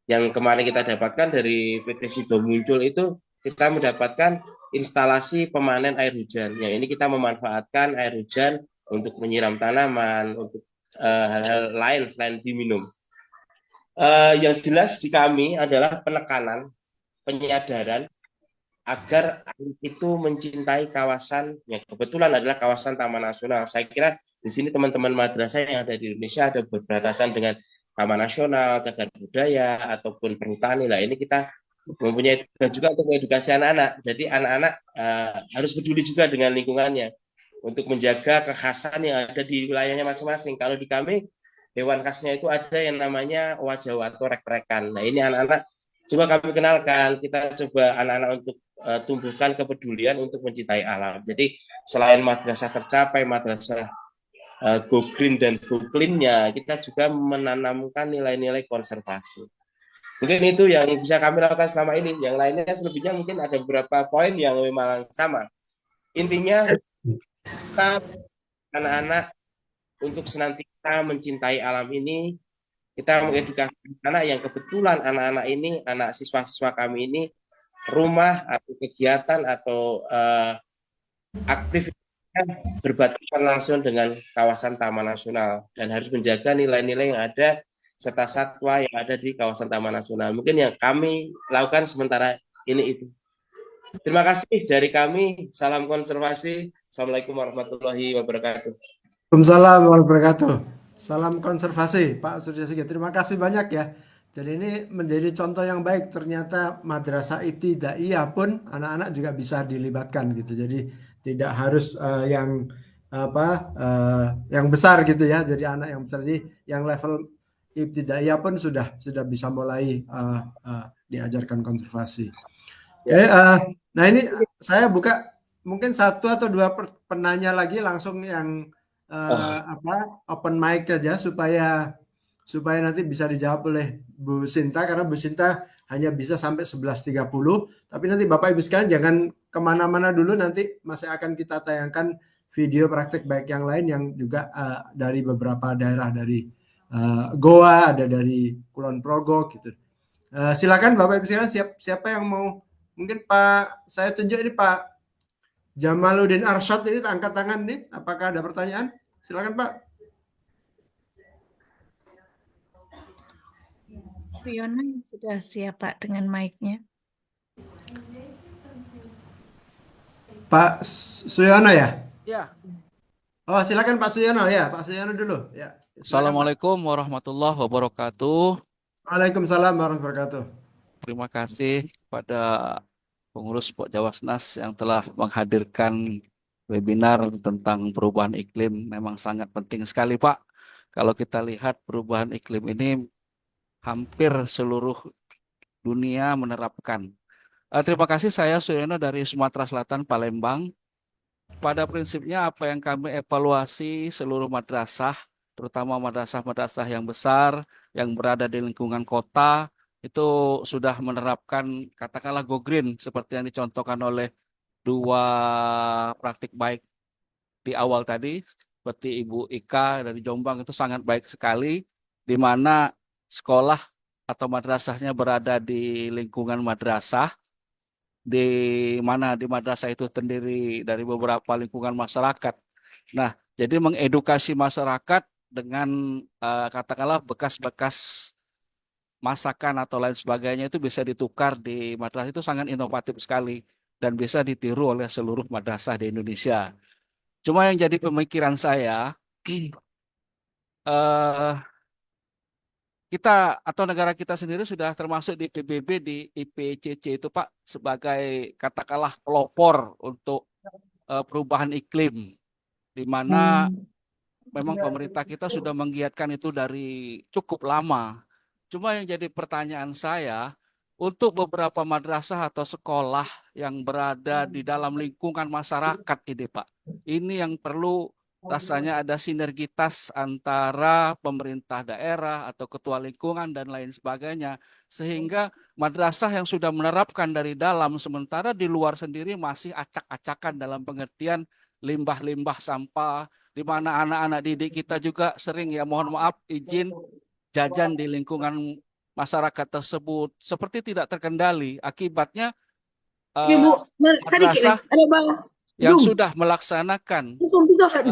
Speaker 8: yang kemarin kita dapatkan dari PT Sido Muncul itu, kita mendapatkan instalasi pemanen air hujan. Yang ini kita memanfaatkan air hujan untuk menyiram tanaman, untuk hal-hal lain selain diminum. Yang jelas di kami adalah penekanan, penyadaran agar itu mencintai kawasan yang kebetulan adalah kawasan Taman Nasional. Saya kira di sini teman-teman madrasah yang ada di Indonesia ada berbatasan dengan Taman Nasional, cagar budaya, ataupun perhutani. Lah ini kita mempunyai juga untuk edukasi anak-anak. Jadi anak-anak harus peduli juga dengan lingkungannya untuk menjaga kekhasan yang ada di wilayahnya masing-masing. Kalau di kami, hewan khasnya itu ada yang namanya owa Jawa atau rek-rekan. Nah ini anak-anak coba kami kenalkan, kita coba anak-anak untuk tumbuhkan kepedulian untuk mencintai alam. Jadi selain madrasah tercapai, madrasah go green dan go clean-nya, kita juga menanamkan nilai-nilai konservasi. Mungkin itu yang bisa kami lakukan selama ini. Yang lainnya selebihnya mungkin ada beberapa poin yang memang sama. Intinya kita anak-anak untuk senantiasa mencintai alam ini, kita mengedukasi anak yang kebetulan anak-anak ini, anak siswa-siswa kami ini, rumah atau kegiatan atau aktivitasnya berbatasan langsung dengan kawasan Taman Nasional dan harus menjaga nilai-nilai yang ada serta satwa yang ada di kawasan Taman Nasional. Mungkin yang kami lakukan sementara ini itu. Terima kasih dari kami. Salam konservasi. Assalamualaikum warahmatullahi wabarakatuh.
Speaker 2: Waalaikumsalam warahmatullahi wabarakatuh. Salam konservasi, Pak Surya Sigit. Terima kasih banyak ya. Jadi ini menjadi contoh yang baik. Ternyata madrasah ibtidaiyah pun anak-anak juga bisa dilibatkan gitu. Jadi tidak harus yang yang besar gitu ya. Jadi anak yang besar, jadi yang level ibtidaiyah pun sudah bisa mulai diajarkan konservasi. Oke, nah ini saya buka mungkin satu atau dua penanya lagi langsung yang open mic aja supaya nanti bisa dijawab oleh Bu Sinta, karena Bu Sinta hanya bisa sampai 11.30. Tapi nanti Bapak Ibu sekalian jangan kemana-mana dulu, nanti masih akan kita tayangkan video praktek baik yang lain yang juga dari beberapa daerah, dari Goa, ada dari Kulon Progo gitu. Silakan Bapak Ibu sekalian, siapa yang mau, mungkin Pak, saya tunjuk ini Pak Jamaluddin Arsyad ini angkat tangan nih, apakah ada pertanyaan? Silakan Pak.
Speaker 6: Fiona sudah siap Pak dengan mic-nya.
Speaker 2: Pak Suyono ya?
Speaker 9: Ya.
Speaker 2: Oh, silakan Pak Suyono ya, Pak Suyono dulu ya. Silakan,
Speaker 9: Assalamualaikum warahmatullahi wabarakatuh.
Speaker 2: Waalaikumsalam warahmatullahi wabarakatuh.
Speaker 9: Terima kasih kepada pengurus Pokjawasnas yang telah menghadirkan webinar tentang perubahan iklim. Memang sangat penting sekali Pak. Kalau kita lihat perubahan iklim ini hampir seluruh dunia menerapkan. Terima kasih, saya Suyono dari Sumatera Selatan, Palembang. Pada prinsipnya apa yang kami evaluasi seluruh madrasah, terutama madrasah-madrasah yang besar, yang berada di lingkungan kota, itu sudah menerapkan katakanlah go green seperti yang dicontohkan oleh dua praktik baik di awal tadi, seperti Ibu Ika dari Jombang, itu sangat baik sekali, di mana sekolah atau madrasahnya berada di lingkungan madrasah, di mana di madrasah itu terdiri dari beberapa lingkungan masyarakat. Nah, jadi mengedukasi masyarakat dengan katakanlah bekas-bekas masakan atau lain sebagainya itu bisa ditukar di madrasah, itu sangat inovatif sekali dan bisa ditiru oleh seluruh madrasah di Indonesia. Cuma yang jadi pemikiran saya, kita atau negara kita sendiri sudah termasuk di PBB, di IPCC itu Pak, sebagai katakanlah pelopor untuk perubahan iklim, di mana memang pemerintah kita sudah menggiatkan itu dari cukup lama. Cuma yang jadi pertanyaan saya, untuk beberapa madrasah atau sekolah yang berada di dalam lingkungan masyarakat ini Pak, ini yang perlu rasanya ada sinergitas antara pemerintah daerah atau ketua lingkungan dan lain sebagainya, sehingga madrasah yang sudah menerapkan dari dalam, sementara di luar sendiri masih acak-acakan dalam pengertian limbah-limbah sampah, di mana anak-anak didik kita juga sering, ya mohon maaf izin, jajan di lingkungan masyarakat tersebut seperti tidak terkendali. Akibatnya madrasah yang sudah melaksanakan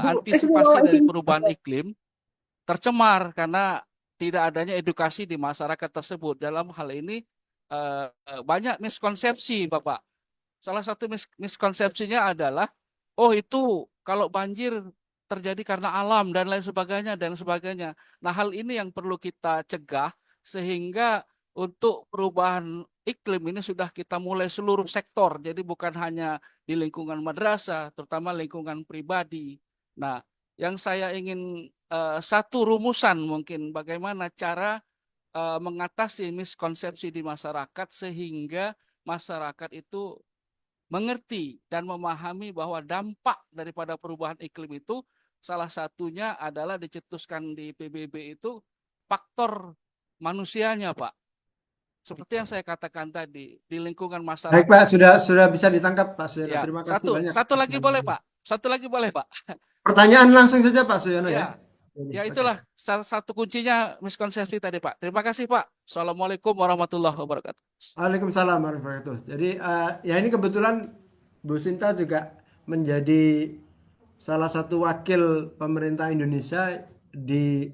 Speaker 9: antisipasi dari perubahan iklim tercemar karena tidak adanya edukasi di masyarakat tersebut. Dalam hal ini banyak miskonsepsi, Bapak. Salah satu miskonsepsinya adalah, oh itu kalau banjir terjadi karena alam dan lain sebagainya. Nah, hal ini yang perlu kita cegah sehingga untuk perubahan iklim ini sudah kita mulai seluruh sektor. Jadi bukan hanya di lingkungan madrasah, terutama lingkungan pribadi. Nah, yang saya ingin satu rumusan mungkin bagaimana cara mengatasi miskonsepsi di masyarakat sehingga masyarakat itu mengerti dan memahami bahwa dampak daripada perubahan iklim itu salah satunya adalah dicetuskan di PBB itu faktor manusianya, Pak. Seperti yang saya katakan tadi, di lingkungan
Speaker 2: Baik,
Speaker 9: masyarakat.
Speaker 2: Pak, sudah bisa ditangkap, Pak Suyono.
Speaker 9: Ya,
Speaker 2: Terima kasih banyak.
Speaker 9: satu lagi boleh, Pak. Satu lagi boleh, Pak.
Speaker 2: Pertanyaan langsung saja, Pak Suyono ya.
Speaker 9: Ya, itulah salah satu kuncinya miskonsepsi tadi, Pak. Terima kasih, Pak. Assalamualaikum warahmatullahi wabarakatuh.
Speaker 2: Waalaikumsalam warahmatullahi wabarakatuh. Jadi ya ini kebetulan Bu Sinta juga menjadi salah satu wakil pemerintah Indonesia di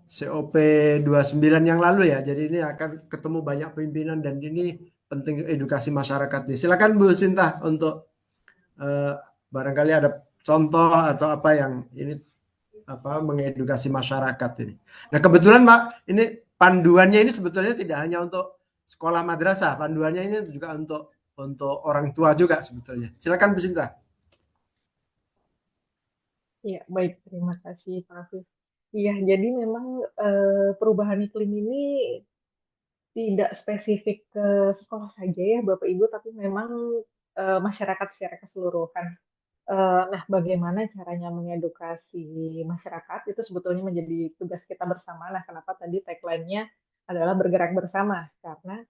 Speaker 2: COP 29 yang lalu ya. Jadi ini akan ketemu banyak pimpinan dan ini penting edukasi masyarakat nih. Silakan Bu Sinta untuk barangkali ada contoh atau apa yang ini mengedukasi masyarakat ini. Nah, kebetulan Pak, ini panduannya ini sebetulnya tidak hanya untuk sekolah madrasah, panduannya ini juga untuk orang tua juga sebetulnya. Silakan Bu Sinta.
Speaker 3: Ya, baik, terima kasih Pak Afif. Iya, jadi memang perubahan iklim ini tidak spesifik ke sekolah saja ya Bapak Ibu, tapi memang masyarakat secara keseluruhan. Nah, bagaimana caranya mengedukasi masyarakat itu sebetulnya menjadi tugas kita bersama. Nah, kenapa tadi tagline-nya adalah bergerak bersama? Karena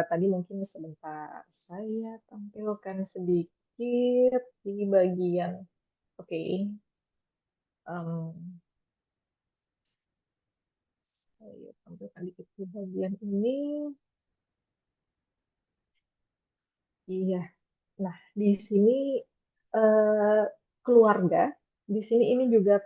Speaker 3: tadi mungkin sebentar saya tampilkan sedikit di bagian, oke, saya tampilkan sedikit di bagian ini. Iya. Nah, di sini keluarga, di sini ini juga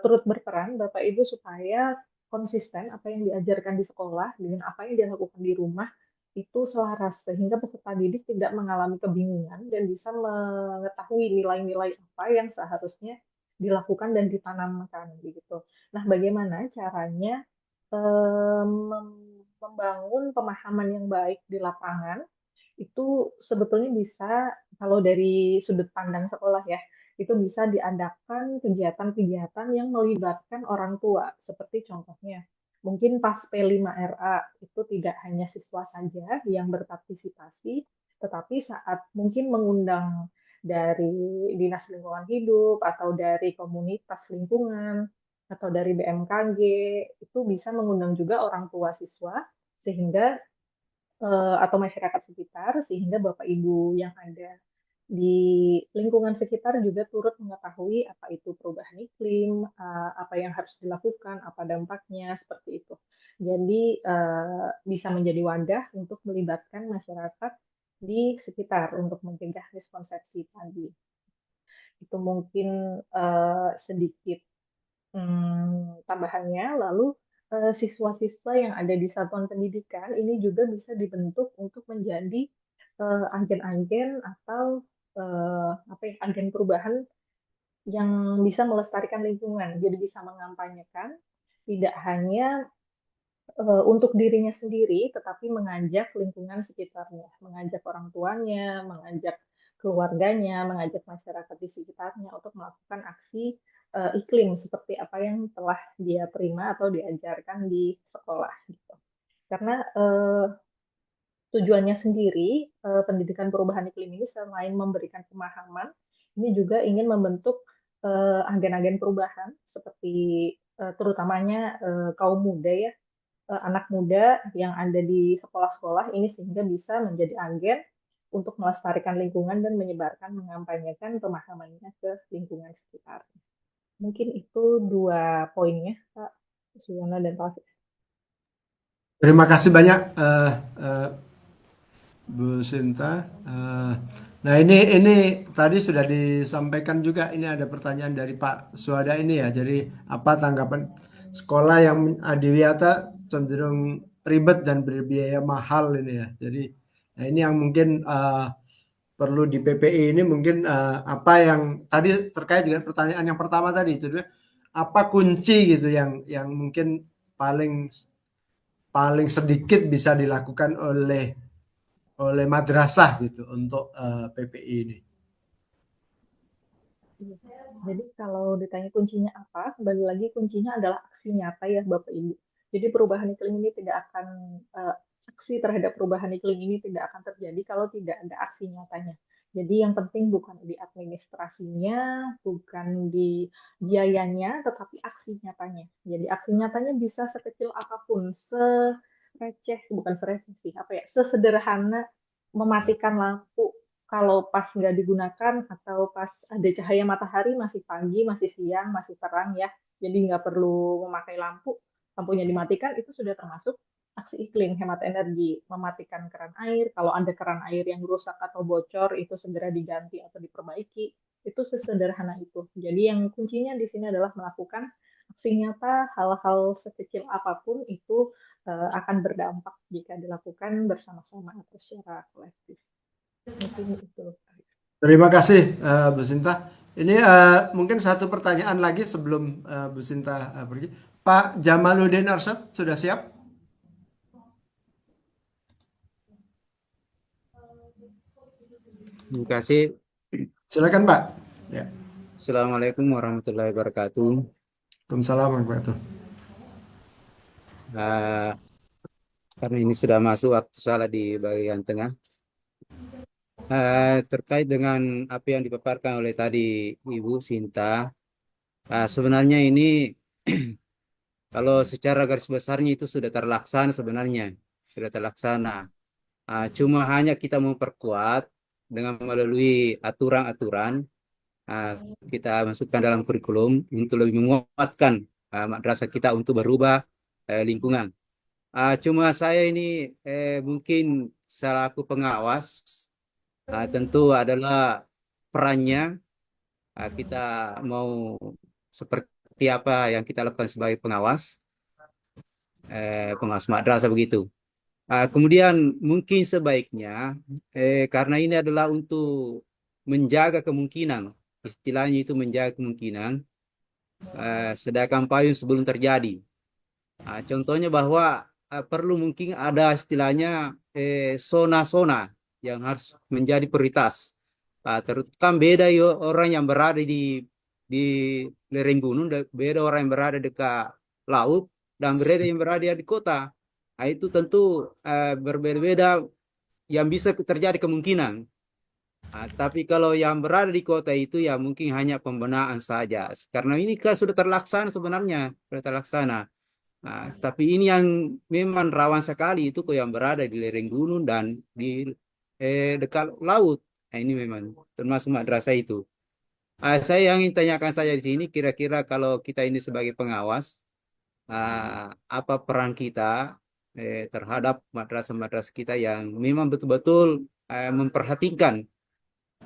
Speaker 3: turut berperan Bapak Ibu supaya konsisten apa yang diajarkan di sekolah dengan apa yang dilakukan di rumah itu selaras sehingga peserta didik tidak mengalami kebingungan dan bisa mengetahui nilai-nilai apa yang seharusnya dilakukan dan ditanamkan begitu. Nah, bagaimana caranya membangun pemahaman yang baik di lapangan itu sebetulnya bisa, kalau dari sudut pandang sekolah ya, itu bisa diadakan kegiatan-kegiatan yang melibatkan orang tua. Seperti contohnya, mungkin pas P5RA itu tidak hanya siswa saja yang berpartisipasi, tetapi saat mungkin mengundang dari Dinas Lingkungan Hidup atau dari komunitas lingkungan atau dari BMKG, itu bisa mengundang juga orang tua siswa sehingga atau masyarakat sekitar sehingga Bapak Ibu yang ada di lingkungan sekitar juga turut mengetahui apa itu perubahan iklim, apa yang harus dilakukan, apa dampaknya, seperti itu. Jadi bisa menjadi wadah untuk melibatkan masyarakat di sekitar untuk mencegah miskonsepsi tadi. Itu mungkin sedikit tambahannya. Lalu siswa-siswa yang ada di satuan pendidikan ini juga bisa dibentuk untuk menjadi agen-agen atau agen perubahan yang bisa melestarikan lingkungan. Jadi bisa mengampanyekan tidak hanya untuk dirinya sendiri, tetapi mengajak lingkungan sekitarnya, mengajak orang tuanya, mengajak keluarganya, mengajak masyarakat di sekitarnya untuk melakukan aksi iklim seperti apa yang telah dia terima atau diajarkan di sekolah. Gitu. Karena tujuannya sendiri, pendidikan perubahan iklim ini selain memberikan pemahaman, ini juga ingin membentuk agen-agen perubahan seperti terutamanya kaum muda ya, anak muda yang ada di sekolah-sekolah ini sehingga bisa menjadi agen untuk melestarikan lingkungan dan menyebarkan, mengampanyekan pemahamannya ke lingkungan sekitar. Mungkin itu 2 poinnya, Pak Suyono dan Pak Afif.
Speaker 2: Terima kasih banyak Bu Sinta. Nah ini tadi sudah disampaikan juga, ini ada pertanyaan dari Pak Suada ini ya. Jadi apa tanggapan sekolah yang adiwiyata cenderung ribet dan berbiaya mahal ini ya. Jadi nah ini yang mungkin perlu di PPI ini mungkin apa yang tadi terkait dengan pertanyaan yang pertama tadi, jadi apa kunci gitu yang mungkin paling sedikit bisa dilakukan oleh madrasah gitu untuk PPI ini.
Speaker 3: Jadi kalau ditanya kuncinya apa, kembali lagi kuncinya adalah aksi nyata ya Bapak Ibu. Jadi perubahan iklim ini tidak akan aksi terhadap perubahan iklim ini tidak akan terjadi kalau tidak ada aksi nyatanya. Jadi yang penting bukan di administrasinya, bukan di biayanya, tetapi aksi nyatanya. Jadi aksi nyatanya bisa sekecil apapun, sereceh, bukan sereceh sih, apa ya, sesederhana mematikan lampu kalau pas nggak digunakan atau pas ada cahaya matahari masih pagi, masih siang, masih terang ya. Jadi nggak perlu memakai lampu, lampunya dimatikan itu sudah termasuk aksi iklim, hemat energi, mematikan keran air. Kalau ada keran air yang rusak atau bocor, itu segera diganti atau diperbaiki. Itu sesederhana itu. Jadi yang kuncinya di sini adalah melakukan aksi nyata, hal-hal sekecil apapun itu akan berdampak jika dilakukan bersama-sama atau secara kolektif. Mungkin itu.
Speaker 2: Terima kasih Bu Sinta. Ini mungkin satu pertanyaan lagi sebelum Bu Sinta pergi. Pak Jamaluddin Arsyad sudah siap?
Speaker 10: Terima kasih.
Speaker 2: Silakan Pak. Ya.
Speaker 10: Assalamualaikum warahmatullahi wabarakatuh.
Speaker 2: Waalaikumsalam warahmatullahi wabarakatuh.
Speaker 10: Karena ini sudah masuk waktu salah di bagian tengah. Terkait dengan apa yang dipaparkan oleh tadi Ibu Sinta, sebenarnya ini kalau secara garis besarnya itu sudah terlaksana sebenarnya, sudah terlaksana. Cuma hanya kita memperkuat dengan melalui aturan-aturan, kita masukkan dalam kurikulum untuk lebih menguatkan madrasah kita untuk berubah lingkungan. Cuma saya ini mungkin selaku pengawas, tentu adalah perannya kita mau seperti apa yang kita lakukan sebagai pengawas, pengawas madrasah begitu. Kemudian mungkin sebaiknya karena ini adalah untuk menjaga kemungkinan, istilahnya itu menjaga kemungkinan sedangkan payung sebelum terjadi. Contohnya bahwa perlu mungkin ada istilahnya zona-zona yang harus menjadi prioritas. Terutama beda orang yang berada di lereng gunung, beda orang yang berada dekat laut, dan beda yang berada di kota. Itu tentu berbeda-beda yang bisa terjadi kemungkinan. Tapi kalau yang berada di kota itu ya mungkin hanya pembenahan saja. Karena ini kan sudah terlaksana sebenarnya, sudah terlaksana. Tapi ini yang memang rawan sekali itu kok yang berada di lereng gunung dan di dekat laut. Ini memang termasuk madrasah itu. Saya yang ingin tanyakan saja di sini, kira-kira kalau kita ini sebagai pengawas, apa peran kita terhadap madrasah-madrasah kita yang memang betul-betul memperhatikan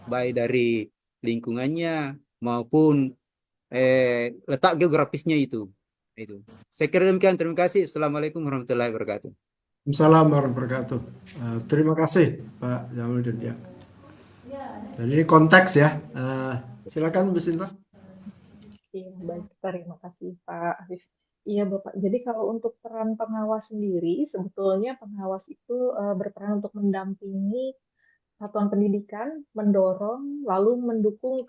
Speaker 10: baik dari lingkungannya maupun letak geografisnya itu. Saya kira demikian. Terima kasih. Assalamualaikum warahmatullahi wabarakatuh.
Speaker 2: Assalamualaikum warahmatullahi wabarakatuh. Terima kasih Pak Jamaluddin ya. Jadi ini konteks ya. Silakan Bu Sinta.
Speaker 3: Iya, baik. Terima kasih Pak Afif. Iya Bapak, jadi kalau untuk peran pengawas sendiri, sebetulnya pengawas itu berperan untuk mendampingi satuan pendidikan, mendorong, lalu mendukung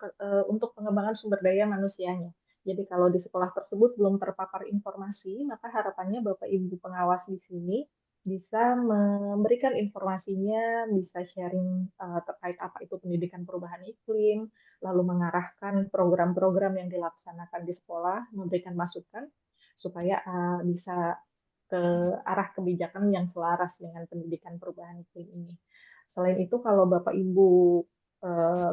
Speaker 3: untuk pengembangan sumber daya manusianya. Jadi kalau di sekolah tersebut belum terpapar informasi, maka harapannya Bapak Ibu pengawas di sini bisa memberikan informasinya, bisa sharing terkait apa itu pendidikan perubahan iklim, lalu mengarahkan program-program yang dilaksanakan di sekolah, memberikan masukan supaya bisa ke arah kebijakan yang selaras dengan pendidikan perubahan iklim ini. Selain itu, kalau Bapak Ibu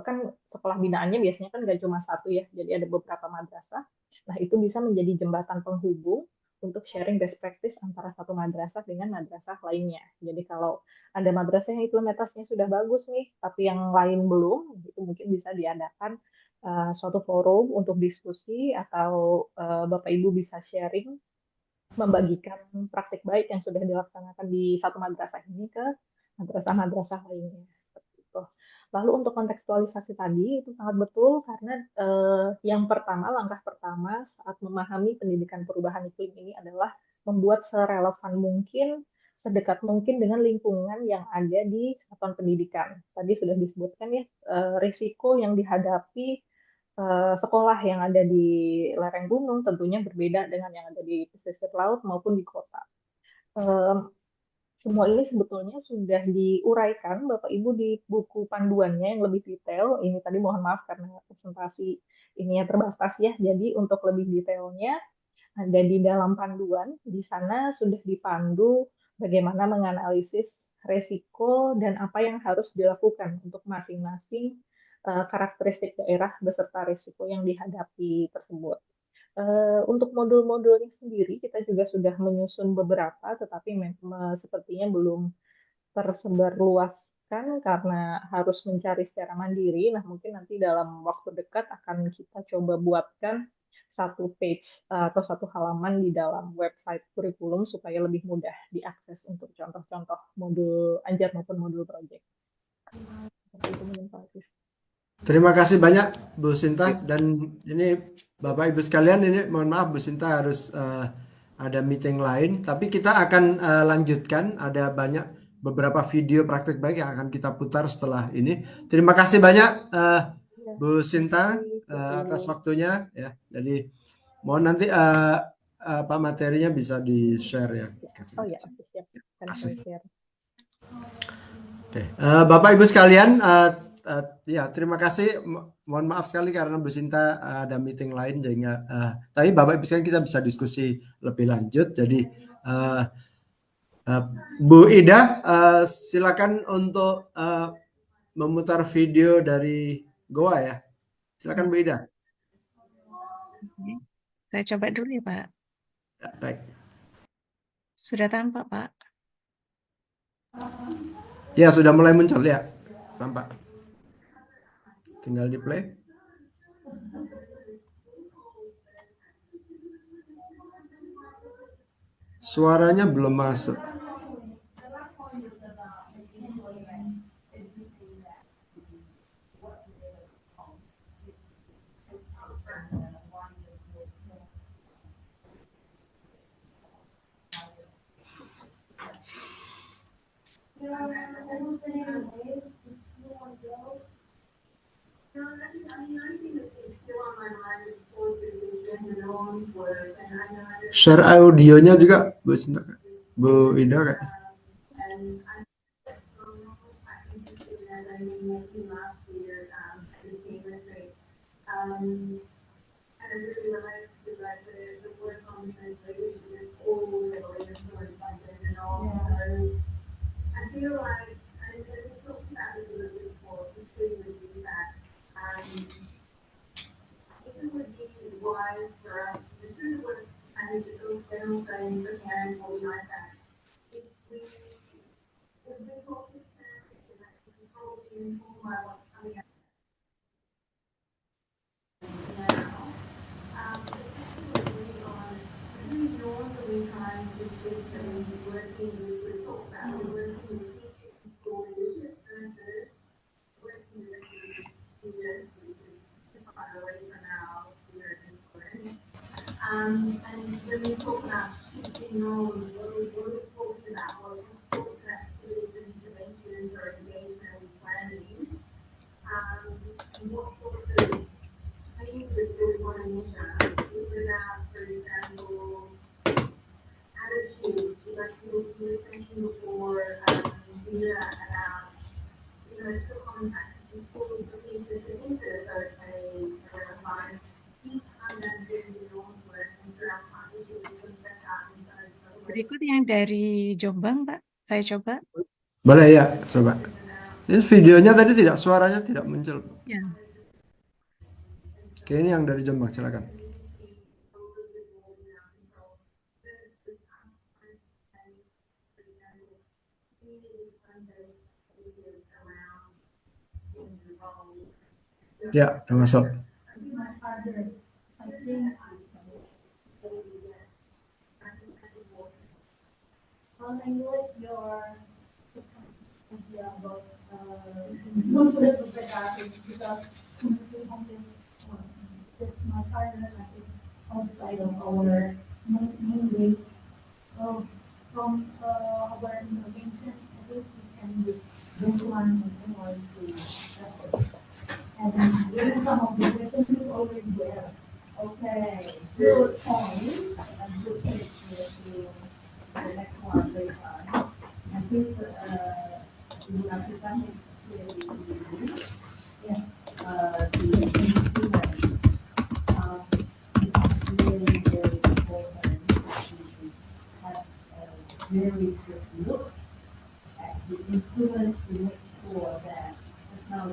Speaker 3: kan sekolah binaannya biasanya kan nggak cuma satu ya, jadi ada beberapa madrasah. Nah, itu bisa menjadi jembatan penghubung untuk sharing best practice antara satu madrasah dengan madrasah lainnya. Jadi kalau ada madrasah yang implementasinya sudah bagus nih, tapi yang lain belum, itu mungkin bisa diadakan suatu forum untuk diskusi atau Bapak Ibu bisa sharing, membagikan praktik baik yang sudah dilaksanakan di satu madrasah ini ke madrasah-madrasah lainnya. Seperti itu. Lalu untuk kontekstualisasi tadi itu sangat betul karena yang pertama, langkah pertama saat memahami pendidikan perubahan iklim ini adalah membuat serelevan mungkin, sedekat mungkin dengan lingkungan yang ada di satuan pendidikan. Tadi sudah disebutkan ya, risiko yang dihadapi sekolah yang ada di lereng gunung tentunya berbeda dengan yang ada di pesisir laut maupun di kota. semua ini sebetulnya sudah diuraikan Bapak Ibu di buku panduannya yang lebih detail. Ini tadi mohon maaf karena presentasi ininya terbatas ya. Jadi untuk lebih detailnya ada di dalam panduan. Di sana sudah dipandu bagaimana menganalisis resiko dan apa yang harus dilakukan untuk masing-masing karakteristik daerah beserta risiko yang dihadapi tersebut. Untuk modul-modulnya sendiri kita juga sudah menyusun beberapa, tetapi sepertinya belum tersebar luaskan karena harus mencari secara mandiri. Nah, mungkin nanti dalam waktu dekat akan kita coba buatkan satu page atau satu halaman di dalam website kurikulum supaya lebih mudah diakses untuk contoh-contoh modul ajar maupun modul project. Seperti itu mungkin Pak Hafiz.
Speaker 2: Terima kasih banyak Bu Sinta, dan ini Bapak Ibu sekalian, ini mohon maaf Bu Sinta harus ada meeting lain, tapi kita akan lanjutkan. Ada beberapa video praktek baik yang akan kita putar setelah ini. Terima kasih banyak Bu Sinta atas waktunya ya. Jadi mohon nanti apa materinya bisa di-share ya.
Speaker 3: Oh ya, siap.
Speaker 2: Kasih. Oke, Bapak Ibu sekalian, ya terima kasih. Mohon maaf sekali karena Bu Sinta ada meeting lain, tapi Bapak Ibu sekalian kita bisa diskusi lebih lanjut. Jadi Bu Ida, silakan untuk memutar video dari Goa ya. Silakan Bu Ida.
Speaker 6: Saya coba dulu ya Pak.
Speaker 2: Ya, baik.
Speaker 6: Sudah tampak Pak?
Speaker 2: Ya, sudah mulai muncul ya, tampak. Tinggal di play. Suaranya belum masuk. Share audionya juga Bu Sinta, Bu Ida kan.
Speaker 6: Berikut yang dari Jombang, Pak. Saya coba.
Speaker 2: Boleh ya, coba. Ini videonya tadi suaranya tidak muncul.
Speaker 6: Ya.
Speaker 2: Oke, ini yang dari Jombang, silakan. Ya, udah masuk.
Speaker 11: Outside of our main base. So from our intervention, at least we can do one more to effort. And then some of the questions is already there. Okay, good point. And good take to the next one later. And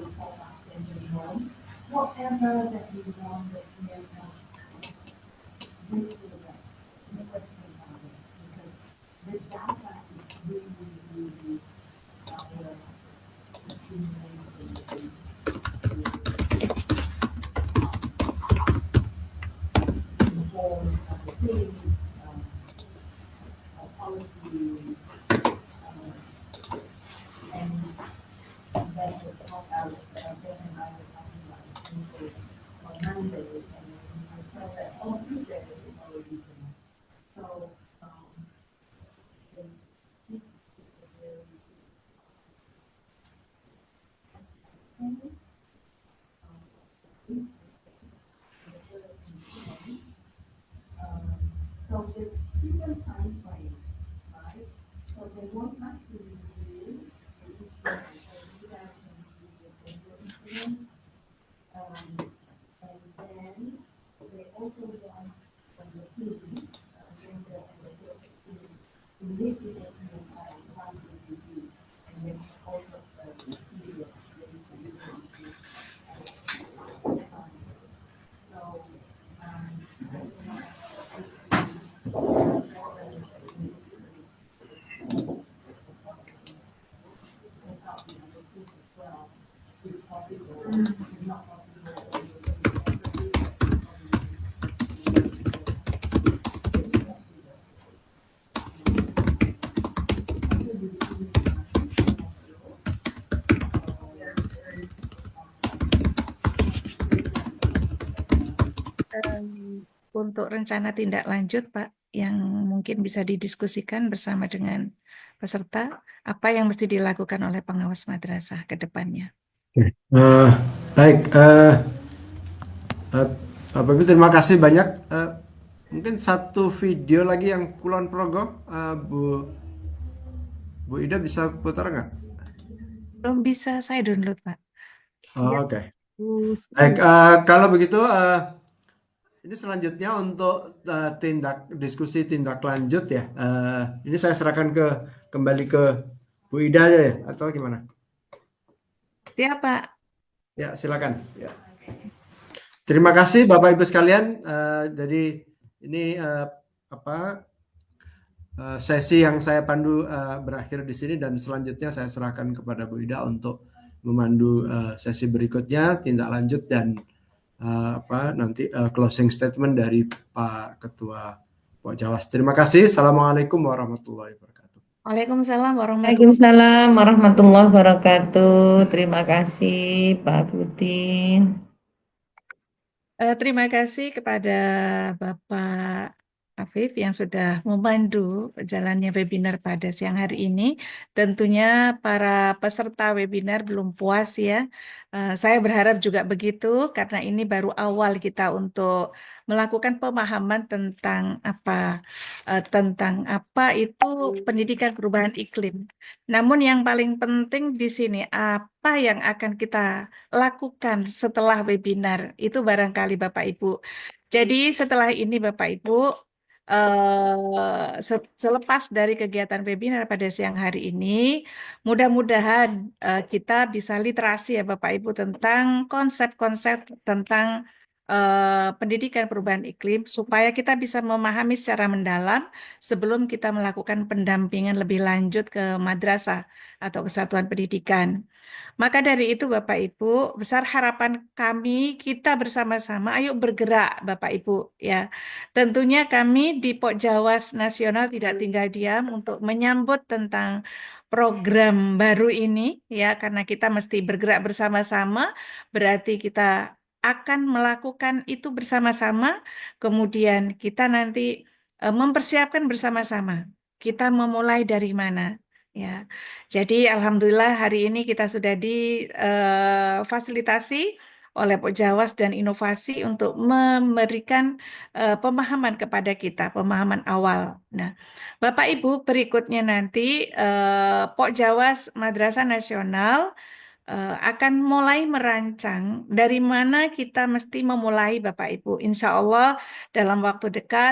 Speaker 11: really focused in the home. Whatever that you want that you do to that, never think about it, because the data is really, really accumulating in the form of the things, policy, and that's what talk out, Ben and I were talking about on Monday, and I felt that, oh, Tuesday is already done. So, the so there's different time frames, right? So they want us to review the and then they also want from the team, to live with it in one review, and then also the video.
Speaker 6: Untuk rencana tindak lanjut, Pak, yang mungkin bisa didiskusikan bersama dengan peserta, apa yang mesti dilakukan oleh pengawas madrasah ke depannya?
Speaker 2: Baik, Bapak Ibu terima kasih banyak. Mungkin satu video lagi yang Kulon Progo, Bu Ida bisa putar nggak?
Speaker 6: Belum bisa saya download, Pak. Ya,
Speaker 2: Oke. Baik, kalau begitu ini selanjutnya untuk diskusi tindak lanjut ya. Ini saya serahkan kembali ke Bu Ida aja ya, atau gimana?
Speaker 6: Siap, Pak.
Speaker 2: Ya, silakan. Ya. Terima kasih Bapak Ibu sekalian. Jadi ini sesi yang saya pandu berakhir di sini, dan selanjutnya saya serahkan kepada Bu Ida untuk memandu sesi berikutnya, tindak lanjut dan nanti closing statement dari Pak Ketua Pok Jawas. Terima kasih. Assalamualaikum warahmatullahi wabarakatuh.
Speaker 6: Waalaikumsalam warahmatullahi
Speaker 4: Waalaikumsalam warahmatullahi wabarakatuh. Terima kasih Pak Putin.
Speaker 6: Terima kasih kepada Bapak Afif yang sudah memandu jalannya webinar pada siang hari ini. Tentunya para peserta webinar belum puas ya. Saya berharap juga begitu, karena ini baru awal kita untuk melakukan pemahaman tentang apa itu pendidikan perubahan iklim. Namun yang paling penting di sini, apa yang akan kita lakukan setelah webinar itu barangkali Bapak Ibu. Jadi setelah ini Bapak Ibu, selepas dari kegiatan webinar pada siang hari ini, mudah-mudahan kita bisa literasi ya Bapak Ibu tentang konsep-konsep tentang pendidikan perubahan iklim, supaya kita bisa memahami secara mendalam sebelum kita melakukan pendampingan lebih lanjut ke madrasah atau kesatuan pendidikan. Maka dari itu Bapak Ibu, besar harapan kami kita bersama-sama ayo bergerak Bapak Ibu ya. Tentunya kami di Pok Jawas Nasional tidak tinggal diam untuk menyambut tentang program baru ini ya, karena kita mesti bergerak bersama-sama, berarti kita akan melakukan itu bersama-sama, kemudian kita nanti mempersiapkan bersama-sama. Kita memulai dari mana? Ya, jadi alhamdulillah hari ini kita sudah difasilitasi oleh Pok Jawas dan Inovasi untuk memberikan pemahaman kepada kita, pemahaman awal. Nah, Bapak Ibu, berikutnya nanti Pok Jawas Madrasah Nasional akan mulai merancang dari mana kita mesti memulai Bapak Ibu. Insya Allah dalam waktu dekat